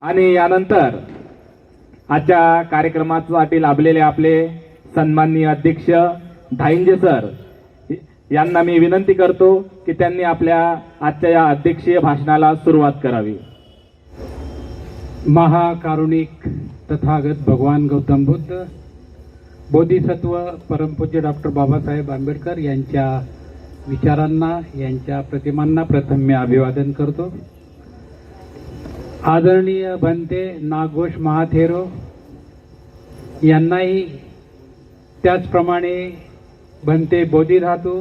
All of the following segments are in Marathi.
आणि यानंतर आजच्या कार्यक्रमासाठी लाभलेले आपले सन्माननीय अध्यक्ष धाईंजे सर यांना मी विनंती करतो की त्यांनी आपल्या आजच्या या अध्यक्षीय भाषणाला सुरुवात करावी. महाकारुणिक तथागत भगवान गौतम बुद्ध, बोधिसत्व परमपूज्य डॉक्टर बाबासाहेब आंबेडकर यांच्या विचारांना, यांच्या प्रतिमांना प्रथम मी अभिवादन करतो. आदरणीय भंते नागघोष महाथेरो यांनाही त्याचप्रमाणे भंते बोधिधातू,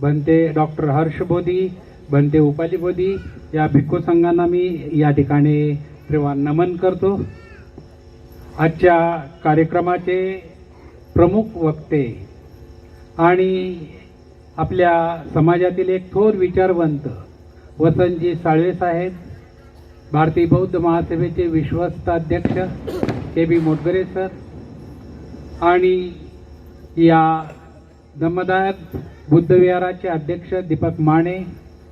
भंते डॉक्टर हर्ष बोधी, भंते उपाली बोधी या भिक्खू संघांना मी या ठिकाणी प्रेमाने नमन करतो. आजच्या कार्यक्रमाचे प्रमुख वक्ते आणि आपल्या समाजातील एक थोर विचारवंत वसंतजी साळवे साहेब, भारतीय बौद्ध महासभेचे विश्वस्त अध्यक्ष KB मोटगरे सर आणि या धम्मदायक बुद्ध विहाराचे अध्यक्ष दीपक माने,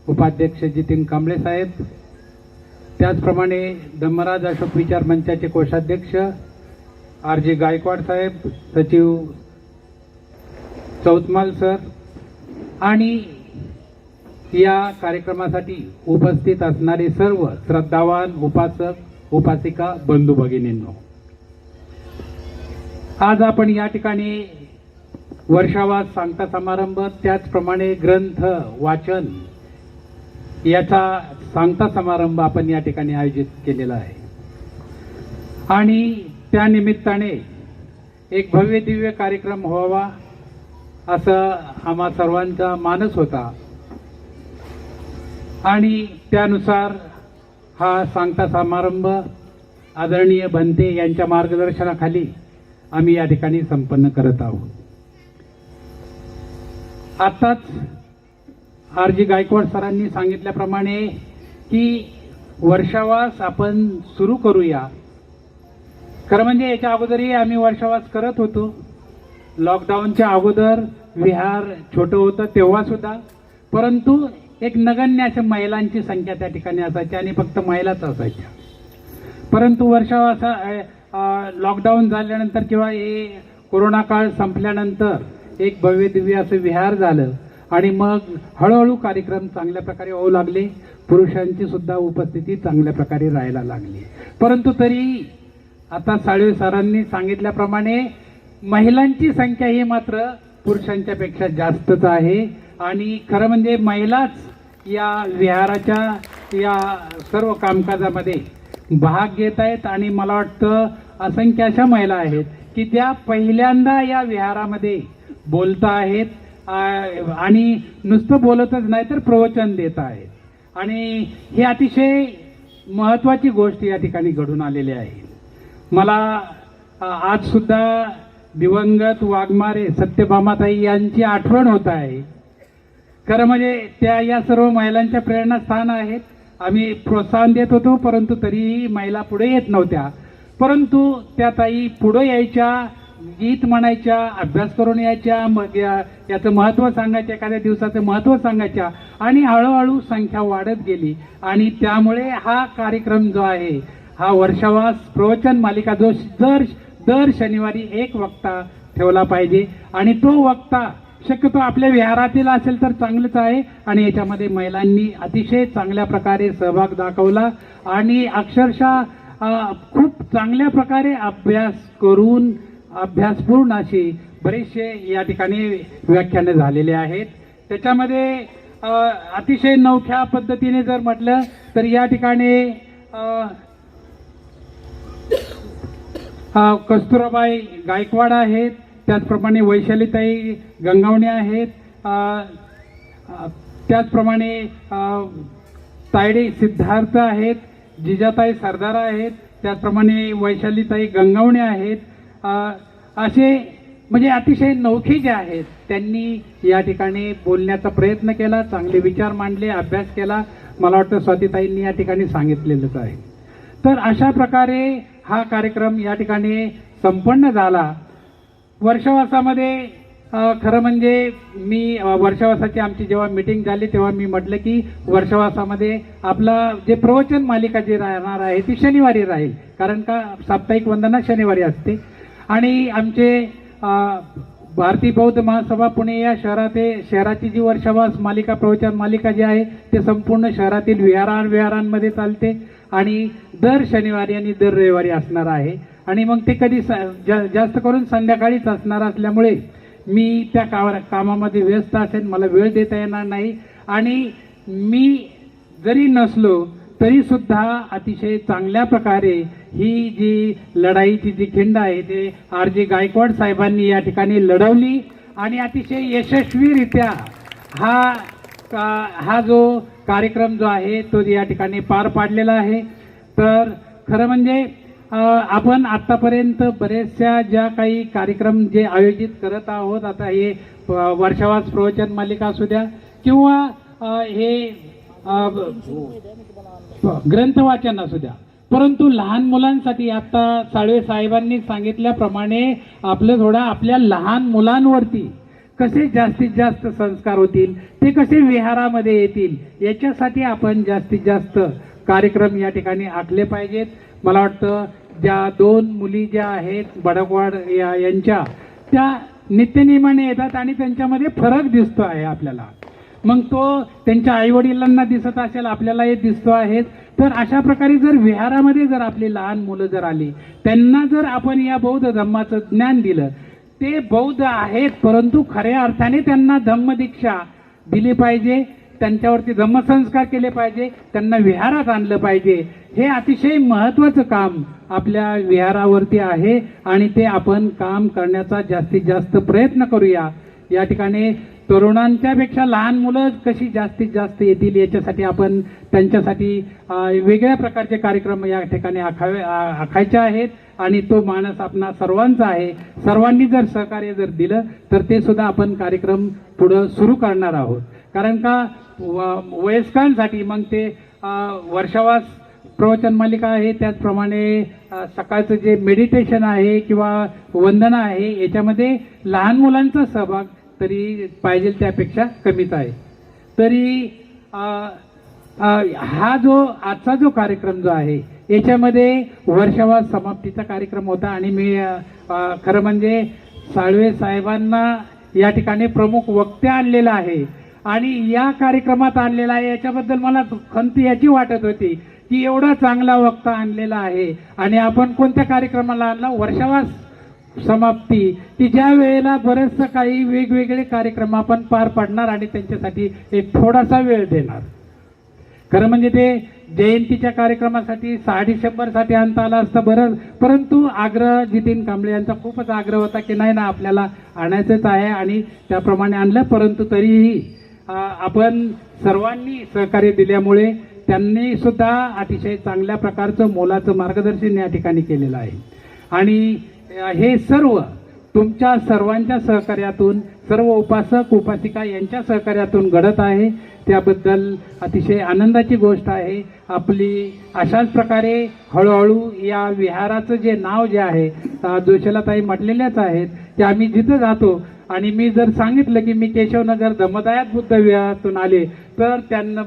उपाध्यक्ष जितीन कांबळे साहेब, त्याचप्रमाणे धम्मराज अशोक विचार मंचाचे कोषाध्यक्ष RJ गायकवाड साहेब, सचिव चौतमाल सर आणि या कार्यक्रमासाठी उपस्थित असणारे सर्व श्रद्धावान उपासक उपासिका बंधू भगिनींनो, आज आपण या ठिकाणी वर्षावास सांगता समारंभ, त्याचप्रमाणे ग्रंथ वाचन याचा सांगता समारंभ आपण या ठिकाणी आयोजित केलेला आहे. आणि त्या निमित्ताने एक भव्य दिव्य कार्यक्रम व्हावा असं आम्हा सर्वांचा मानस होता आणि त्यानुसार हा सांगता समारंभ आदरणीय भंते यांच्या मार्गदर्शनाखाली आम्ही या ठिकाणी संपन्न करत आहोत. आताच RJ गायकवाड सरांनी सांगितल्याप्रमाणे की वर्षावास आपण सुरू करूया. खरं म्हणजे याच्या अगोदरही आम्ही वर्षावास करत होतो. लॉकडाऊनच्या अगोदर विहार छोटं होतं तेव्हा सुद्धा, परंतु एक नगण्य अशा महिलांची संख्या त्या ठिकाणी असायची आणि फक्त महिलाच असायच्या. परंतु वर्षावासा लॉकडाऊन झाल्यानंतर किंवा हे कोरोना काळ संपल्यानंतर एक भव्य दिव्य असं विहार झालं आणि मग हळूहळू कार्यक्रम चांगल्या प्रकारे होऊ लागले. पुरुषांची सुद्धा उपस्थिती चांगल्या प्रकारे राहायला लागली. परंतु तरी आता साळवे सरांनी सांगितल्याप्रमाणे महिलांची संख्या ही मात्र पुरुषांच्या पेक्षा जास्तच आहे आणि खरं म्हणजे महिलाच या विहाराच्या या सर्व कामकाजामध्ये भाग घेत आहेत. आणि मला वाटतं असंख्य अशा महिला आहेत की त्या पहिल्यांदा या विहारामध्ये बोलत आहेत आणि नुसतं बोलतच नाही तर प्रवचन देत आहेत. आणि ही अतिशय महत्त्वाची गोष्ट या ठिकाणी घडून आलेली आहे. मला आज सुद्धा दिवंगत वाघमारे सत्यभामाताई यांची आठवण होत आहे. खरं म्हणजे त्या या सर्व महिलांच्या प्रेरणास्थान आहेत. आम्ही प्रोत्साहन देत होतो परंतु तरीही महिला पुढे येत नव्हत्या. परंतु त्या ताई पुढे यायच्या, गीत म्हणायच्या, अभ्यास करून यायच्या, मग याचं महत्त्व सांगायचं, एखाद्या दिवसाचं महत्त्व सांगायच्या आणि हळूहळू संख्या वाढत गेली. आणि त्यामुळे हा कार्यक्रम जो आहे हा वर्षावास प्रवचन मालिका जो दर शनिवारी एक वक्ता ठेवला पाहिजे आणि तो वक्ता शक्यतो आपल्या विहारातील असेल तर चांगलंच आहे. आणि याच्यामध्ये महिलांनी अतिशय चांगल्या प्रकारे सहभाग दाखवला आणि अक्षरशः खूप चांगल्या प्रकारे अभ्यास करून अभ्यासपूर्ण अशी बरेचसे या ठिकाणी व्याख्याने झालेले आहेत. त्याच्यामध्ये अतिशय नवख्या पद्धतीने जर म्हटलं तर या ठिकाणी कस्तुराबाई गायकवाड आहेत, त्याचप्रमाणे वैशालीताई गंगावणे आहेत, त्याचप्रमाणे तायडे सिद्धार्थ आहेत, जिजाताई सरदार आहेत, त्याचप्रमाणे वैशालीताई गंगावणे आहेत. असे म्हणजे अतिशय नवखे जे आहेत त्यांनी या ठिकाणी बोलण्याचा प्रयत्न केला, चांगले विचार मांडले, अभ्यास केला. मला वाटतं स्वातीताईंनी या ठिकाणी सांगितलेलंच आहे. तर अशा प्रकारे हा कार्यक्रम या ठिकाणी संपन्न झाला. वर्षावासामध्ये खरं म्हणजे मी वर्षावासाची आमची जेव्हा मीटिंग झाली तेव्हा मी म्हटलं की वर्षावासामध्ये आपलं जे प्रवचन मालिका जी राहणार आहे ती शनिवारी राहील, कारण का साप्ताहिक वंदना शनिवारी असते. आणि आमचे भारतीय बौद्ध महासभा पुणे या शहराची जी वर्षावास मालिका प्रवचन मालिका जी आहे ते संपूर्ण शहरातील विहारांमध्ये चालते आणि दर शनिवारी आणि दर रविवारी असणार आहे. आणि मग ते कधी जास्त करून संध्याकाळीच असणार असल्यामुळे मी त्या कामामध्ये व्यस्त असेल, मला वेळ देता येणार नाही. आणि मी जरी नसलो तरी सुद्धा अतिशय चांगल्या प्रकारे ही जी लढाईची जी खिंड आहे ते RG गायकवाड साहेबांनी या ठिकाणी लढवली आणि अतिशय यशस्वीरित्या हा जो कार्यक्रम जो आहे तो या ठिकाणी पार पाडलेला आहे. तर खरं म्हणजे आपण आतापर्यंत बरेचशा ज्या काही कार्यक्रम जे आयोजित करत आहोत, आता हे वर्षावास प्रवचन मालिका असू द्या किंवा हे ग्रंथ वाचन असू द्या, परंतु लहान मुलांसाठी आता साळवे साहेबांनी सांगितल्याप्रमाणे आपल्या लहान मुलांवरती कसे जास्तीत जास्त संस्कार होतील, ते कसे विहारामध्ये येतील, याच्यासाठी आपण जास्तीत जास्त कार्यक्रम या ठिकाणी आखले पाहिजेत. मला वाटतं ज्या 2 मुली ज्या आहेत बडकवाड यांच्या, त्या नित्यनेमाने येतात आणि त्यांच्यामध्ये फरक दिसतो आहे आपल्याला. मग तो त्यांच्या आईवडिलांना दिसत असेल, आपल्यालाही दिसतो आहे. तर अशा प्रकारे जर विहारामध्ये जर आपली लहान मुलं जर आली, त्यांना जर आपण या बौद्ध धम्माचं ज्ञान दिलं, ते बौद्ध आहेत परंतु खऱ्या अर्थाने त्यांना धम्मदीक्षा दिली पाहिजे, त्यांच्यावरती धम्मसंस्कार केले पाहिजे, त्यांना विहारात आणलं पाहिजे. हे अतिशय महत्त्वाचं काम आपल्या विहारावरती आहे आणि ते आपण काम करण्याचा जास्तीत जास्त प्रयत्न करूया. या ठिकाणी तरुणांच्या पेक्षा लहान मुलं कशी जास्तीत जास्त येतील याच्यासाठी आपण त्यांच्यासाठी वेगळ्या प्रकारचे कार्यक्रम या ठिकाणी आखायचे आहेत आणि तो मानस आपणा सर्वांचा आहे. सर्वांनी जर सहकार्य जर दिलं तर ते सुद्धा आपण कार्यक्रम पुढे सुरू करणार आहोत. कारण का वयस्कांसाठी मग ते वर्षावास प्रवचन मालिका आहे, त्याचप्रमाणे सकाळचं जे मेडिटेशन आहे किंवा वंदना आहे याच्यामध्ये लहान मुलांचा सहभाग तरी पाहिजे त्यापेक्षा कमीच आहे. तरी हा जो आजचा जो कार्यक्रम जो आहे याच्यामध्ये वर्षावास समाप्तीचा कार्यक्रम होता आणि मी खरं म्हणजे साळवे साहेबांना या ठिकाणी प्रमुख वक्ते आणलेला आहे आणि या कार्यक्रमात आणलेला आहे. याच्याबद्दल मला खंत याची वाटत होती की एवढा चांगला वक्ता आणलेला आहे आणि आपण कोणत्या कार्यक्रमाला आणला, वर्षावास समाप्ती, की ज्या वेळेला बरेचसं काही वेगवेगळे कार्यक्रम आपण पार पाडणार आणि त्यांच्यासाठी एक थोडासा वेळ देणार. खरं म्हणजे ते जयंतीच्या कार्यक्रमासाठी 6 डिसेंबरसाठी आणता आला असता बरं, परंतु आग्रह जितीन कांबळे यांचा खूपच आग्रह होता की नाही ना आपल्याला आणायचंच आहे आणि त्याप्रमाणे आणलं. परंतु तरीही आपण सर्वांनी सहकार्य दिल्यामुळे त्यांनी सुद्धा अतिशय चांगल्या प्रकारचं मोलाचं मार्गदर्शन या ठिकाणी केलेलं आहे आणि हे सर्व तुमच्या सर्वांच्या सहकार्यातून, सर्व उपासक उपासिका यांच्या सहकार्यातून घडत आहे. त्याबद्दल अतिशय आनंदाची गोष्ट आहे. आपली अशाच प्रकारे हळूहळू या विहाराचं जे नाव जे आहे जोशीलाताई म्हटलेल्याच आहेत की आम्ही जिथं जातो आणि मी जर सांगितलं की मी केशवनगर धम्मदायात बुद्ध विहारातून आले तर त्यांना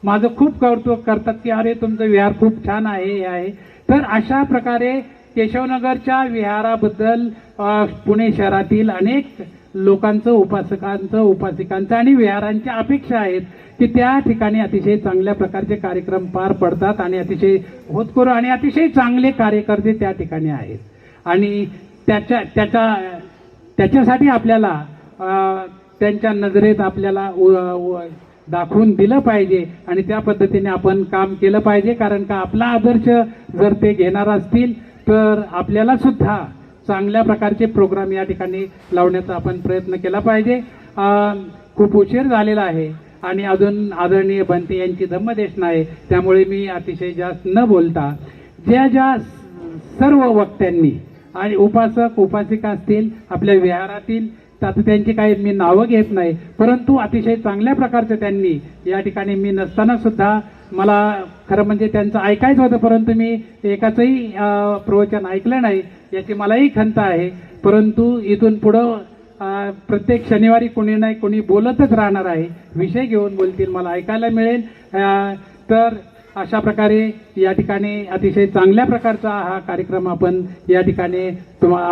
माझं खूप कौतुक करतात की अरे तुमचं विहार खूप छान आहे हे आहे. तर अशा प्रकारे केशवनगरच्या विहाराबद्दल पुणे शहरातील अनेक लोकांचं, उपासकांचं, उपासिकांचं आणि विहारांच्या अपेक्षा आहेत की त्या ठिकाणी अतिशय चांगल्या प्रकारचे कार्यक्रम पार पडतात आणि अतिशय होतकरू आणि अतिशय चांगले कार्यकर्ते त्या ठिकाणी आहेत आणि त्याच्यासाठी आपल्याला त्यांच्या नजरेत आपल्याला दाखवून दिलं पाहिजे आणि त्या पद्धतीने आपण काम केलं पाहिजे. कारण का आपला आदर्श जर ते घेणार असतील तर आपल्याला सुद्धा चांगल्या प्रकारचे प्रोग्राम या ठिकाणी लावण्याचा आपण प्रयत्न केला पाहिजे. खूप उशीर झालेला आहे आणि अजून आदरणीय बनते यांची धम्मदेशना आहे, त्यामुळे मी अतिशय जास्त न बोलता ज्या सर्व वक्त्यांनी आणि उपासक उपासिका असतील आपल्या विहारातील, आता त्यांची काही मी नावं घेत नाही, परंतु अतिशय चांगल्या प्रकारचं त्यांनी या ठिकाणी मी नसताना सुद्धा मला खरं म्हणजे त्यांचं ऐकायचं होतं, परंतु मी एकाचंही प्रवचन ऐकलं नाही याची मलाही खंत आहे. परंतु इथून पुढं प्रत्येक शनिवारी कोणी नाही कोणी बोलतच राहणार आहे, विषय घेऊन बोलतील, मला ऐकायला मिळेल. तर अशा प्रकारे या ठिकाणी अतिशय चांगल्या प्रकारचा हा कार्यक्रम आपण या ठिकाणी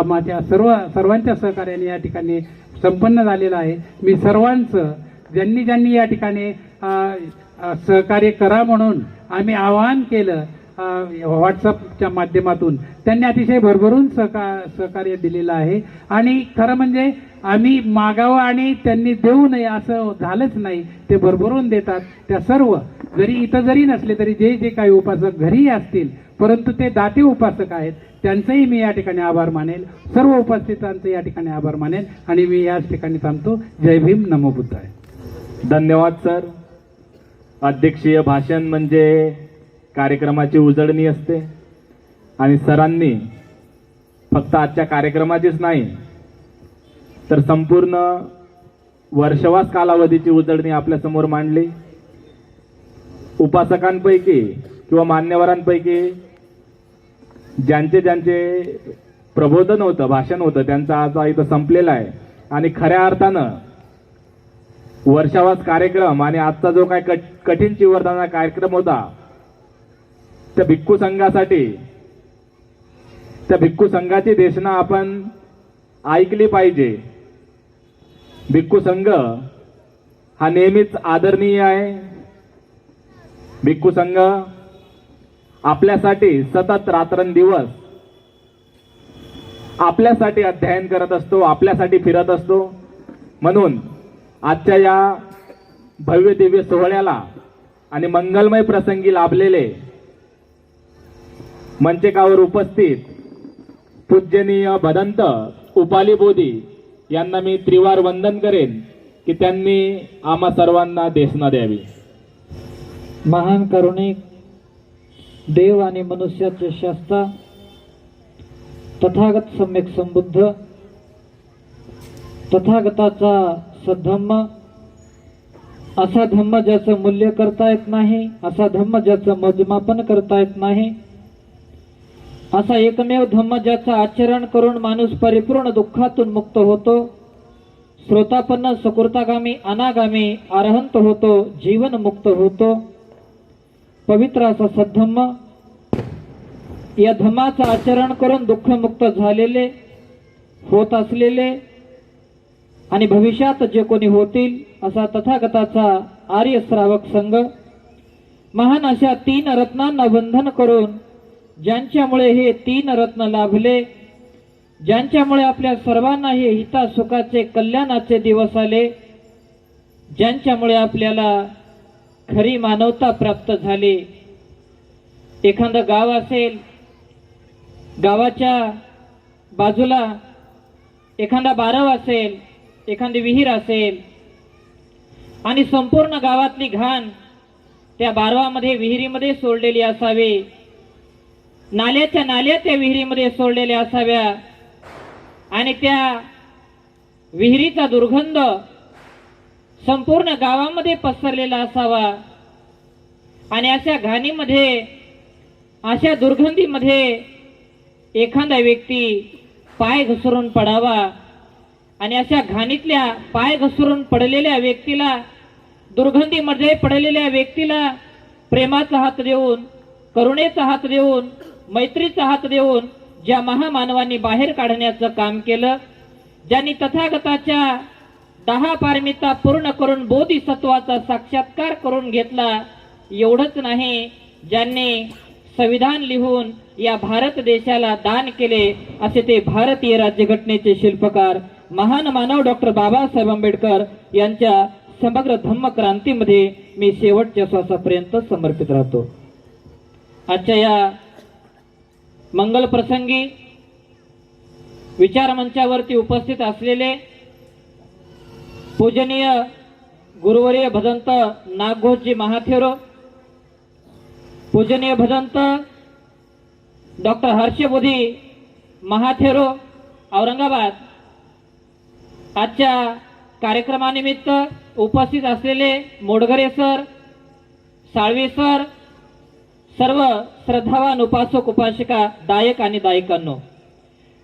माझ्या सर्वांच्या सहकार्याने या ठिकाणी संपन्न झालेला आहे. मी सर्वांचं ज्यांनी या ठिकाणी सहकार्य करा म्हणून आम्ही आवाहन केलं व्हॉट्सअपच्या माध्यमातून, त्यांनी अतिशय भरभरून सहकार्य दिलेलं आहे. आणि खरं म्हणजे आम्ही मागावं आणि त्यांनी देऊ नये असं झालंच नाही, ते भरभरून देतात. त्या सर्व इथं जरी नसले तरी जे काही उपासक घरी असतील परंतु ते दाते उपासक आहेत, त्यांचंही मी या ठिकाणी आभार मानेल. सर्व उपस्थितांचे या ठिकाणी आभार मानेल आणि मी याच ठिकाणी थांबतो. जय भीम, नमो बुद्धाय. धन्यवाद सर. अध्यक्षीय भाषण म्हणजे कार्यक्रमाची उजळणी असते आणि सरांनी फक्त आजच्या कार्यक्रमाचीच नाही तर संपूर्ण वर्षवास कालावधीची उजळणी आपल्या समोर मांडली. उपासकांपैकी किंवा मान्यवरांपैकी ज्यांचे प्रबोधन होतं, भाषण होतं, त्यांचा आज इथं संपलेला आहे. आणि खऱ्या अर्थानं वर्षावास कार्यक्रम आणि आजचा जो काय कठीण चिवरदाना कार्यक्रम होता त्या भिक्खू संघाची देशना आपण ऐकली पाहिजे. भिक्खू संघ हा नेहमीच आदरणीय आहे. भिक्खू संघ आपल्यासाठी सतत रात्रंदिवस आपल्यासाठी अध्ययन करत असतो, आपल्यासाठी फिरत असतो. म्हणून आजच्या या भव्य दिव्य सोहळ्याला आणि मंगलमय प्रसंगी लाभलेले मंचकावर उपस्थित पूजनीय भदंत उपाली बोधी यांना मी त्रिवार वंदन करेन की त्यांनी आम्हा सर्वांना देशना द्यावी. महान करुणिक देव आणि मनुष्याचे शास्ता तथागत सम्यक संबुद्ध तथागताचा सद्धम्म, असा धम्म ज्याचं मूल्य करता येत नाही, असा धम्म ज्याचं मोजमापन करता येत नाही, असा एकमेव धम्म ज्याचं आचरण करून माणूस परिपूर्ण दुःखातून मुक्त होतो, श्रोतापन्न सकृतागामी अनागामी अरहंत होतो, जीवन मुक्त होतो. पवित्र असा सद्धम्म, या धम्माचं आचरण करून दुःखमुक्त झालेले, होत असलेले आणि भविष्यात जे कोणी होतील असा तथागताचा आर्य श्रावक संघ, महान अशा 3 रत्नांना वंदन करून ज्यांच्यामुळे हे 3 रत्न लाभले, ज्यांच्यामुळे आपल्या सर्वांना हे हिता सुखाचे कल्याणाचे दिवस आले, ज्यांच्यामुळे आपल्याला खरी मानवता प्राप्त झाली. एखादं गाव असेल, गावाच्या बाजूला एखादा बारव असेल, एखादी विहीर असेल आणि संपूर्ण गावातली घाण त्या बारवामध्ये विहिरीमध्ये सोडलेली असावी, नाल्याच्या नाल्या त्या विहिरीमध्ये सोडलेल्या असाव्या आणि त्या विहिरीचा दुर्गंध संपूर्ण गावामध्ये पसरलेला असावा आणि अशा घाणीमध्ये, अशा दुर्गंधीमध्ये एखादा व्यक्ती पाय घसरून पडावा आणि अशा घाणीतल्या पाय घसरून पडलेल्या व्यक्तीला, दुर्गंधीमध्ये पडलेल्या व्यक्तीला प्रेमाचा हात देऊन, करुणेचा हात देऊन, मैत्रीचा हात देऊन ज्या महामानवांनी बाहेर काढण्याचं काम केलं, ज्यांनी तथागताच्या 10 पारमिता पूर्ण करून बोधिसत्वाचा साक्षात्कार करून घेतला, एवढंच नाही, ज्यांनी संविधान लिहून या भारत देशाला दान केले, असे ते भारतीय राज्यघटनेचे शिल्पकार महान मानव डॉक्टर बाबासाहेब आंबेडकर यांच्या समग्र धम्म क्रांतीमध्ये मी शेवटच्या श्वासापर्यंत समर्पित राहतो. आजच्या या मंगल प्रसंगी विचार मंचावरती उपस्थित असलेले पूजनीय गुरुवर्य भदंत नागघोषजी महाथेरो, पूजनीय भदंत डॉक्टर हर्षबोधी महाथेरो औरंगाबाद, आजच्या कार्यक्रमानिमित्त उपस्थित असलेले मोडघरे सर, साळवे सर, सर्व श्रद्धावान उपासक उपासिका, दायक आणि दायिकांनो,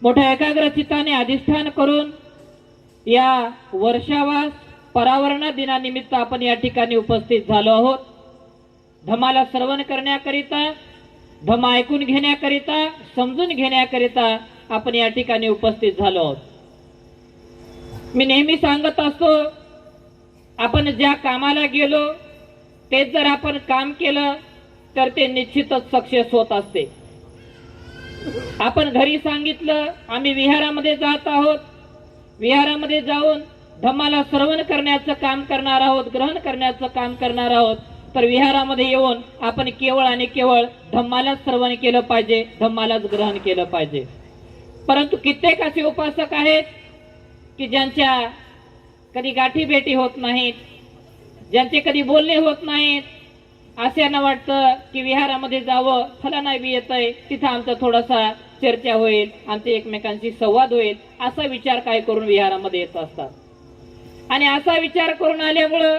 मोठ्या एकाग्र चित्ताने अधिष्ठान करून या वर्षावास पर्यावरण दिनानिमित्त आपण या ठिकाणी उपस्थित झालो आहोत. धम्माला श्रवण करण्याकरिता, धम्म ऐकून घेण्याकरिता, समजून घेण्याकरिता आपण या ठिकाणी उपस्थित झालो आहोत. मी नेहमी सांगत असतो, आपण ज्या कामाला गेलो तेच जर आपण काम केलं तर ते निश्चितच सक्सेस होत असते. आपण घरी सांगितलं आम्ही विहारामध्ये जात आहोत, विहारामध्ये जाऊन धम्माला श्रवण करण्याचं काम करणार आहोत, ग्रहण करण्याचं काम करणार आहोत, तर विहारामध्ये येऊन आपण केवळ आणि केवळ धम्मालाच श्रवण केलं पाहिजे, धम्मालाच ग्रहण केलं पाहिजे. परंतु कित्येक असे उपासक आहेत की ज्यांच्या कधी गाठी भेटी होत नाहीत, ज्यांचे कधी बोलणे होत नाहीत. अशांना वाटतं की विहारामध्ये जावं, फलाना बी येतंय, तिथं आमचा थोडासा चर्चा होईल, आमचे एकमेकांशी संवाद होईल, असा विचार काय करून विहारामध्ये येत असतात. आणि असा विचार करून आल्यामुळं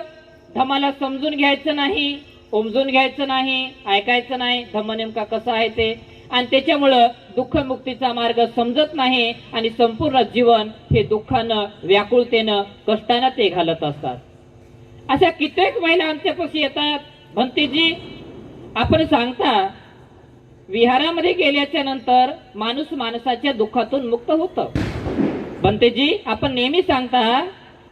धम्माला समजून घ्यायचं नाही, उमजून घ्यायचं नाही, ऐकायचं नाही धम्म नेमका कसा आहे ते, आणि त्याच्यामुळं दुःखमुक्तीचा मार्ग समजत नाही आणि संपूर्ण जीवन हे दुःखानं, व्याकुळतेनं, कष्टानं ते घालत असतात. अशा कित्येक महिला आमच्यापाशी येतात, भंतेजी आपण सांगता विहारामध्ये गेल्याच्या नंतर माणूस माणसाच्या दुःखातून मुक्त होतं. भंतेजी आपण नेहमी सांगता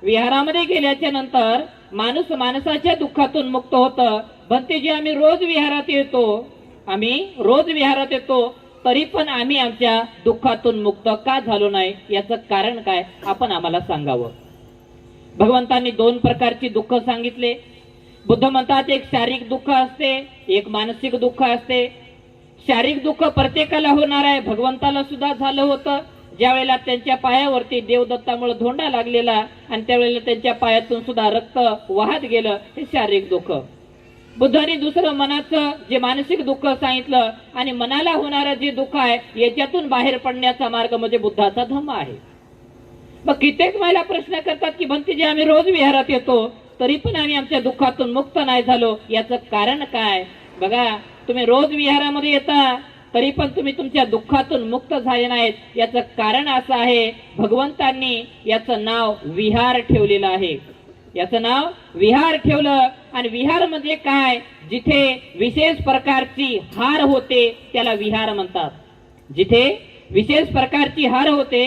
विहारामध्ये गेल्याच्या नंतर माणूस माणसाच्या दुःखातून मुक्त होतं. भंतेजी आम्ही रोज विहारात येतो, आम्ही रोज विहारात येतो, तरी पण आम्ही आमच्या दुःखातून मुक्त का झालो नाही, याचं कारण काय आपण आम्हाला सांगावं. भगवंतांनी दोन प्रकारची दुःख सांगितले. बुद्ध म्हणतात एक शारीरिक दुःख असते, एक मानसिक दुःख असते. शारीरिक दुःख प्रत्येकाला होणार आहे, भगवंताला सुद्धा झालं होतं. ज्या वेळेला त्यांच्या पायावरती देवदत्तामुळे धोंडा लागलेला आणि त्यावेळेला त्यांच्या पायातून सुद्धा रक्त वाहत गेलं, हे शारीरिक दुःख. बुद्धांनी दुसरं मनाचं जे मानसिक दुःख सांगितलं, आणि मनाला होणारं जे दुःख आहे याच्यातून बाहेर पडण्याचा मार्ग म्हणजे बुद्धाचा धम्म आहे. मग कित्येक महिला प्रश्न करतात की भंतेजी आम्ही रोज विहारात येतो तरी पण आम्ही आमच्या दुःखातून मुक्त नाही झालो, याचं कारण काय. बघा तुम्ही रोज विहारामध्ये येता तरी पण तुम्ही तुमच्या दुःखातून मुक्त झाले नाहीत, याचं कारण असं आहे भगवंतांनी याचं नाव विहार ठेवलेलं आहे. याचं नाव विहार ठेवलं. आणि विहार म्हणजे काय, जिथे विशेष प्रकारची हार होते त्याला विहार म्हणतात. जिथे विशेष प्रकारची हार होते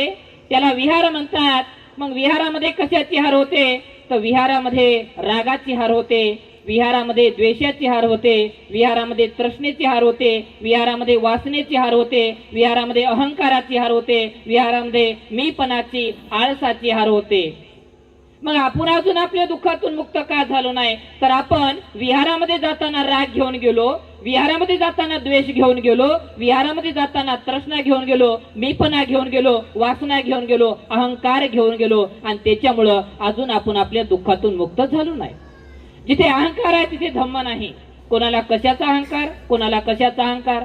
त्याला विहार म्हणतात. मग विहारामध्ये कशाची हार होते, तर विहारामध्ये रागाची हार होते, विहारामध्ये द्वेषाची हार होते, विहारामध्ये तृष्णेची हार होते, विहारामध्ये वासनेची हार होते, विहारामध्ये अहंकाराची हार होते, विहारामध्ये मीपणाची, आळसाची हार होते. मग आपण अजून आपल्या दुःखातून मुक्त का झालो नाही, तर आपण विहारामध्ये जाताना राग घेऊन गेलो, विहारामध्ये जाताना द्वेष घेऊन गेलो, विहारामध्ये जाताना तृष्णा घेऊन गेलो, मीपणा घेऊन गेलो, वासना घेऊन गेलो, अहंकार घेऊन गेलो, आणि त्याच्यामुळं अजून आपण आपल्या दुःखातून मुक्त झालो नाही. जिथे अहंकार आहे तिथे धम्म नाही. कोणाला कशाचा अहंकार, कोणाला कशाचा अहंकार,